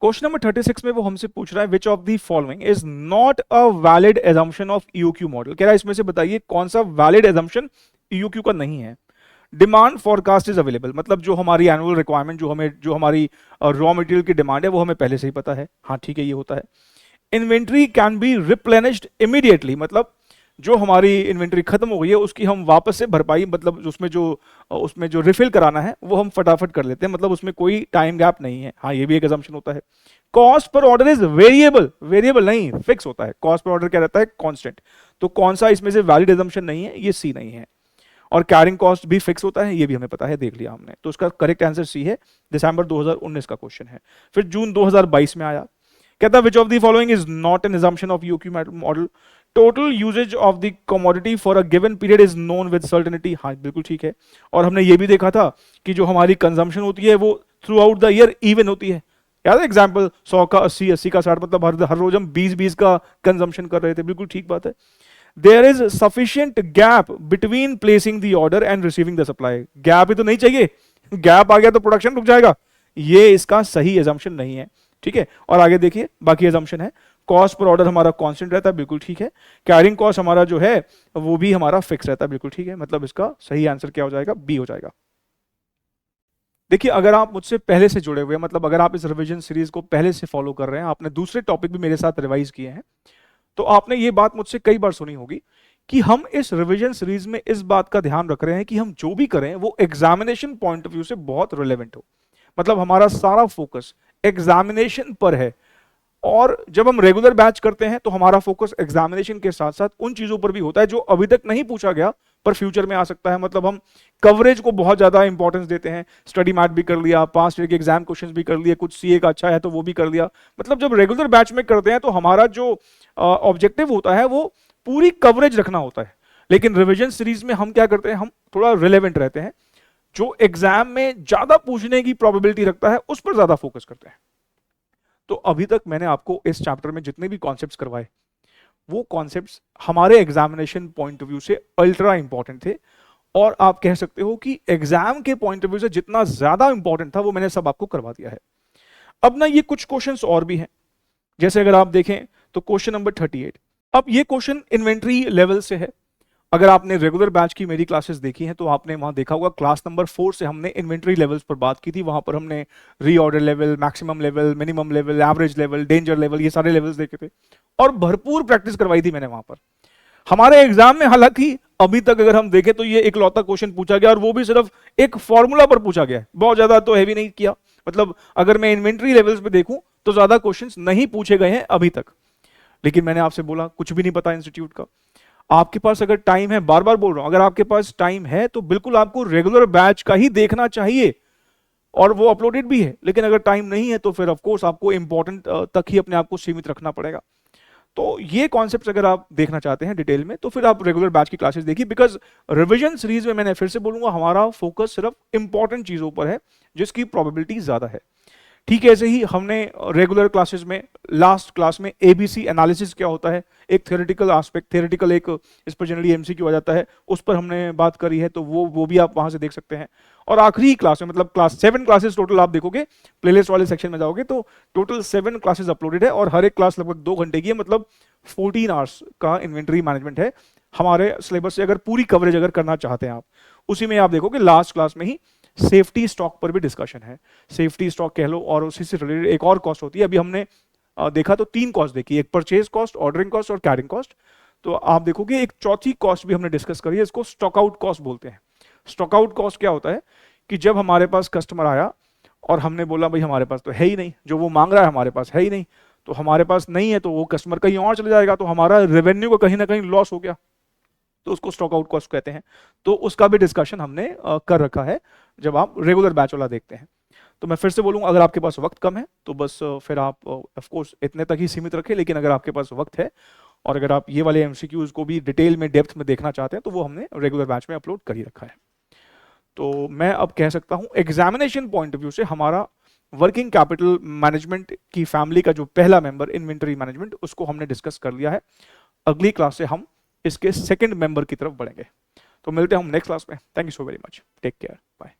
क्वेश्चन नंबर 36 में वो हमसे पूछ रहा है which of the following is not a valid assumption of EOQ model. कह रहा है इसमें से बताइए कौन सा वैलिड एजम्पशन ईओक्यू का नहीं है। डिमांड फॉरकास्ट इज अवेलेबल, मतलब जो हमारी एनुअल रिक्वायरमेंट, जो हमारी रॉ मटेरियल की डिमांड है वो हमें पहले से ही पता है, हाँ ठीक है ये होता है। Inventory can be replenished immediately, मतलब जो हमारी इन्वेंट्री खत्म हो गई है उसकी हम वापस से भरपाई, मतलब उसमें जो रिफिल कराना है वो हम फटाफट कर लेते हैं, मतलब उसमें कोई टाइम गैप नहीं है, हाँ ये भी एक अजम्पशन होता है। कॉस्ट पर ऑर्डर इज वेरिएबल, वेरिएबल नहीं फिक्स होता है, कॉस्ट पर ऑर्डर क्या रहता है कांस्टेंट। तो कौन सा इसमें से वैलिड अजम्पशन नहीं है, ये सी नहीं है। और कैरिंग कॉस्ट भी फिक्स होता है, ये भी हमें पता है, देख लिया हमने, तो उसका करेक्ट आंसर सी है। दिसंबर 2019 का क्वेश्चन है। फिर जून 2022 में आया, कहता है which of the following is not an assumption of EOQ model. Total usage of the commodity for a given period is known with certainty, हाँ बिल्कुल ठीक है। और हमने ये भी देखा था कि जो हमारी कंजम्पशन होती है वो through out the year even होती है। याद है एग्जाम्पल 100 का 80, 80 का 60, मतलब हर रोज हम 20 का कंजम्पशन कर रहे थे, बिल्कुल ठीक बात है। There is sufficient gap between placing the order and receiving the supply, gap ही तो नहीं चाहिए, गैप आ गया तो प्रोडक्शन रुक जाएगा, ये इसका सही एजम्पशन नहीं है, ठीक है। और आगे देखिए बाकी एजम्पशन है, कॉस्ट पर ऑर्डर हमारा कांस्टेंट रहता है, बिल्कुल ठीक है। कैरिंग कॉस्ट हमारा जो है वो भी हमारा फिक्स रहता है, बिल्कुल ठीक है। मतलब इसका सही आंसर क्या हो जाएगा, बी हो जाएगा। देखिए अगर आप मुझसे पहले से जुड़े हुए हैं, मतलब अगर आप इस रिवीजन सीरीज को पहले से फॉलो कर रहे हैं, आपने दूसरे टॉपिक भी मेरे साथ रिवाइज किए हैं, तो आपने ये बात मुझसे कई बार सुनी होगी कि हम इस रिवीजन सीरीज में इस बात का ध्यान रख रहे हैं कि हम जो भी करें वो एग्जामिनेशन पॉइंट ऑफ व्यू से बहुत रिलेवेंट हो, मतलब हमारा सारा फोकस एग्जामिनेशन पर है। और जब हम रेगुलर बैच करते हैं तो हमारा फोकस एग्जामिनेशन के साथ साथ उन चीजों पर भी होता है जो अभी तक नहीं पूछा गया पर फ्यूचर में आ सकता है। मतलब हम कवरेज को बहुत ज्यादा इंपॉर्टेंस देते हैं, स्टडी मैट भी कर लिया, पास्ट ईयर के एग्जाम क्वेश्चंस भी कर लिए, कुछ सीए का अच्छा है तो वो भी कर लिया। मतलब जब रेगुलर बैच में करते हैं तो हमारा जो ऑब्जेक्टिव होता है वो पूरी कवरेज रखना होता है। लेकिन रिवीजन सीरीज में हम क्या करते हैं, हम थोड़ा रिलेवेंट रहते हैं, जो एग्जाम में ज्यादा पूछने की प्रोबेबिलिटी रखता है उस पर ज्यादा फोकस करते हैं। तो अभी तक मैंने आपको इस चैप्टर में जितने भी कॉन्सेप्ट्स करवाए वो कॉन्सेप्ट्स हमारे एग्जामिनेशन पॉइंट ऑफ व्यू से अल्ट्रा इंपॉर्टेंट थे, और आप कह सकते हो कि एग्जाम के पॉइंट ऑफ व्यू से जितना ज्यादा इंपॉर्टेंट था वो मैंने सब आपको करवा दिया है। अब ना ये कुछ क्वेश्चंस और भी हैं, जैसे अगर आप देखें तो क्वेश्चन नंबर 38। अब ये क्वेश्चन इन्वेंट्री लेवल से है। अगर आपने रेगुलर बैच की मेरी क्लासेस देखी हैं तो आपने वहां देखा होगा क्लास नंबर 4 से हमने इन्वेंट्री लेवल्स पर बात की थी। वहां पर हमने reorder level, maximum level, minimum level, average level, danger level, ये सारे लेवल्स देखे थे और भरपूर प्रैक्टिस करवाई थी मैंने वहां पर। हमारे एग्जाम में हालांकि अभी तक अगर हम देखें तो ये एक लौता क्वेश्चन पूछा गया, और वो भी सिर्फ एक फॉर्मूला पर पूछा गया है, बहुत ज्यादा तो हैवी नहीं किया। मतलब अगर मैं इन्वेंट्री लेवल्स पे देखूं तो ज्यादा क्वेश्चंस नहीं पूछे गए हैं अभी तक। लेकिन मैंने आपसे बोला कुछ भी नहीं पता इंस्टीट्यूट का। आपके पास अगर टाइम है, बार बार बोल रहा हूं, अगर आपके पास टाइम है तो बिल्कुल आपको रेगुलर बैच का ही देखना चाहिए, और वो अपलोडेड भी है। लेकिन अगर टाइम नहीं है तो फिर ऑफ कोर्स आपको इंपॉर्टेंट तक ही अपने आप को सीमित रखना पड़ेगा। तो ये कॉन्सेप्ट्स अगर आप देखना चाहते हैं डिटेल में तो फिर आप रेगुलर बैच की क्लासेस देखिए, बिकॉज रिवीजन सीरीज में मैंने फिर से बोलूंगा हमारा फोकस सिर्फ इंपॉर्टेंट चीजों पर है जिसकी प्रोबेबिलिटी ज्यादा है। ठीक है, ऐसे ही हमने रेगुलर क्लासेस में लास्ट क्लास में एबीसी एनालिसिस क्या होता है, एक थ्योरेटिकल एस्पेक्ट, थ्योरेटिकल एक इस पर जनरली एमसीक्यू आ जाता है, उस पर हमने बात करी है, तो वो भी आप वहां से देख सकते हैं। और आखिरी क्लास में, मतलब क्लास 7 क्लासेस टोटल आप देखोगे, प्लेलिस्ट वाले सेक्शन में जाओगे तो टोटल 7 क्लासेस अपलोडेड है, और हर एक क्लास लगभग 2 घंटे की है, मतलब 14 आवर्स का इन्वेंट्री मैनेजमेंट है हमारे सिलेबस से। अगर पूरी कवरेज अगर करना चाहते हैं आप, उसी में आप देखोगे लास्ट क्लास में ही सेफ्टी स्टॉक पर भी डिस्कशन है। सेफ्टी स्टॉक कह लो, और उसी से रिलेटेड एक और कॉस्ट होती है। अभी हमने देखा तो 3 कॉस्ट देखी, एक परचेज कॉस्ट, ऑर्डरिंग कॉस्ट और कैरिंग कॉस्ट। तो आप देखोगे एक चौथी कॉस्ट भी हमने डिस्कस करी है, इसको स्टॉक आउट कॉस्ट बोलते हैं। स्टॉक आउट कॉस्ट क्या होता है कि जब हमारे पास कस्टमर आया और हमने बोला भाई हमारे पास तो है ही नहीं, जो वो मांग रहा है हमारे पास है ही नहीं, तो हमारे पास नहीं है तो वो कस्टमर कहीं और चले जाएगा, तो हमारा रेवेन्यू का कहीं ना कहीं लॉस हो गया, तो उसको स्टॉक आउट कॉस्ट कहते हैं। तो उसका भी डिस्कशन हमने कर रखा है जब आप रेगुलर बैच वाला देखते हैं। तो मैं फिर से बोलूंगा, अगर आपके पास वक्त कम है तो बस फिर आप ऑफ कोर्स इतने तक ही सीमित रखें, लेकिन अगर आपके पास वक्त है और अगर आप ये वाले एमसीक्यूज को भी डिटेल में, डेप्थ में देखना चाहते हैं तो वो हमने रेगुलर बैच में अपलोड कर ही रखा है। तो मैं अब कह सकता हूं एग्जामिनेशन पॉइंट ऑफ व्यू से हमारा वर्किंग कैपिटल मैनेजमेंट की फैमिली का जो पहला मेंबर इन्वेंटरी मैनेजमेंट, उसको हमने डिस्कस कर लिया है। अगली क्लास से हम इसके सेकंड मेंबर की तरफ बढ़ेंगे। तो मिलते हैं हम नेक्स्ट क्लास में। Thank you so very much, take care, bye.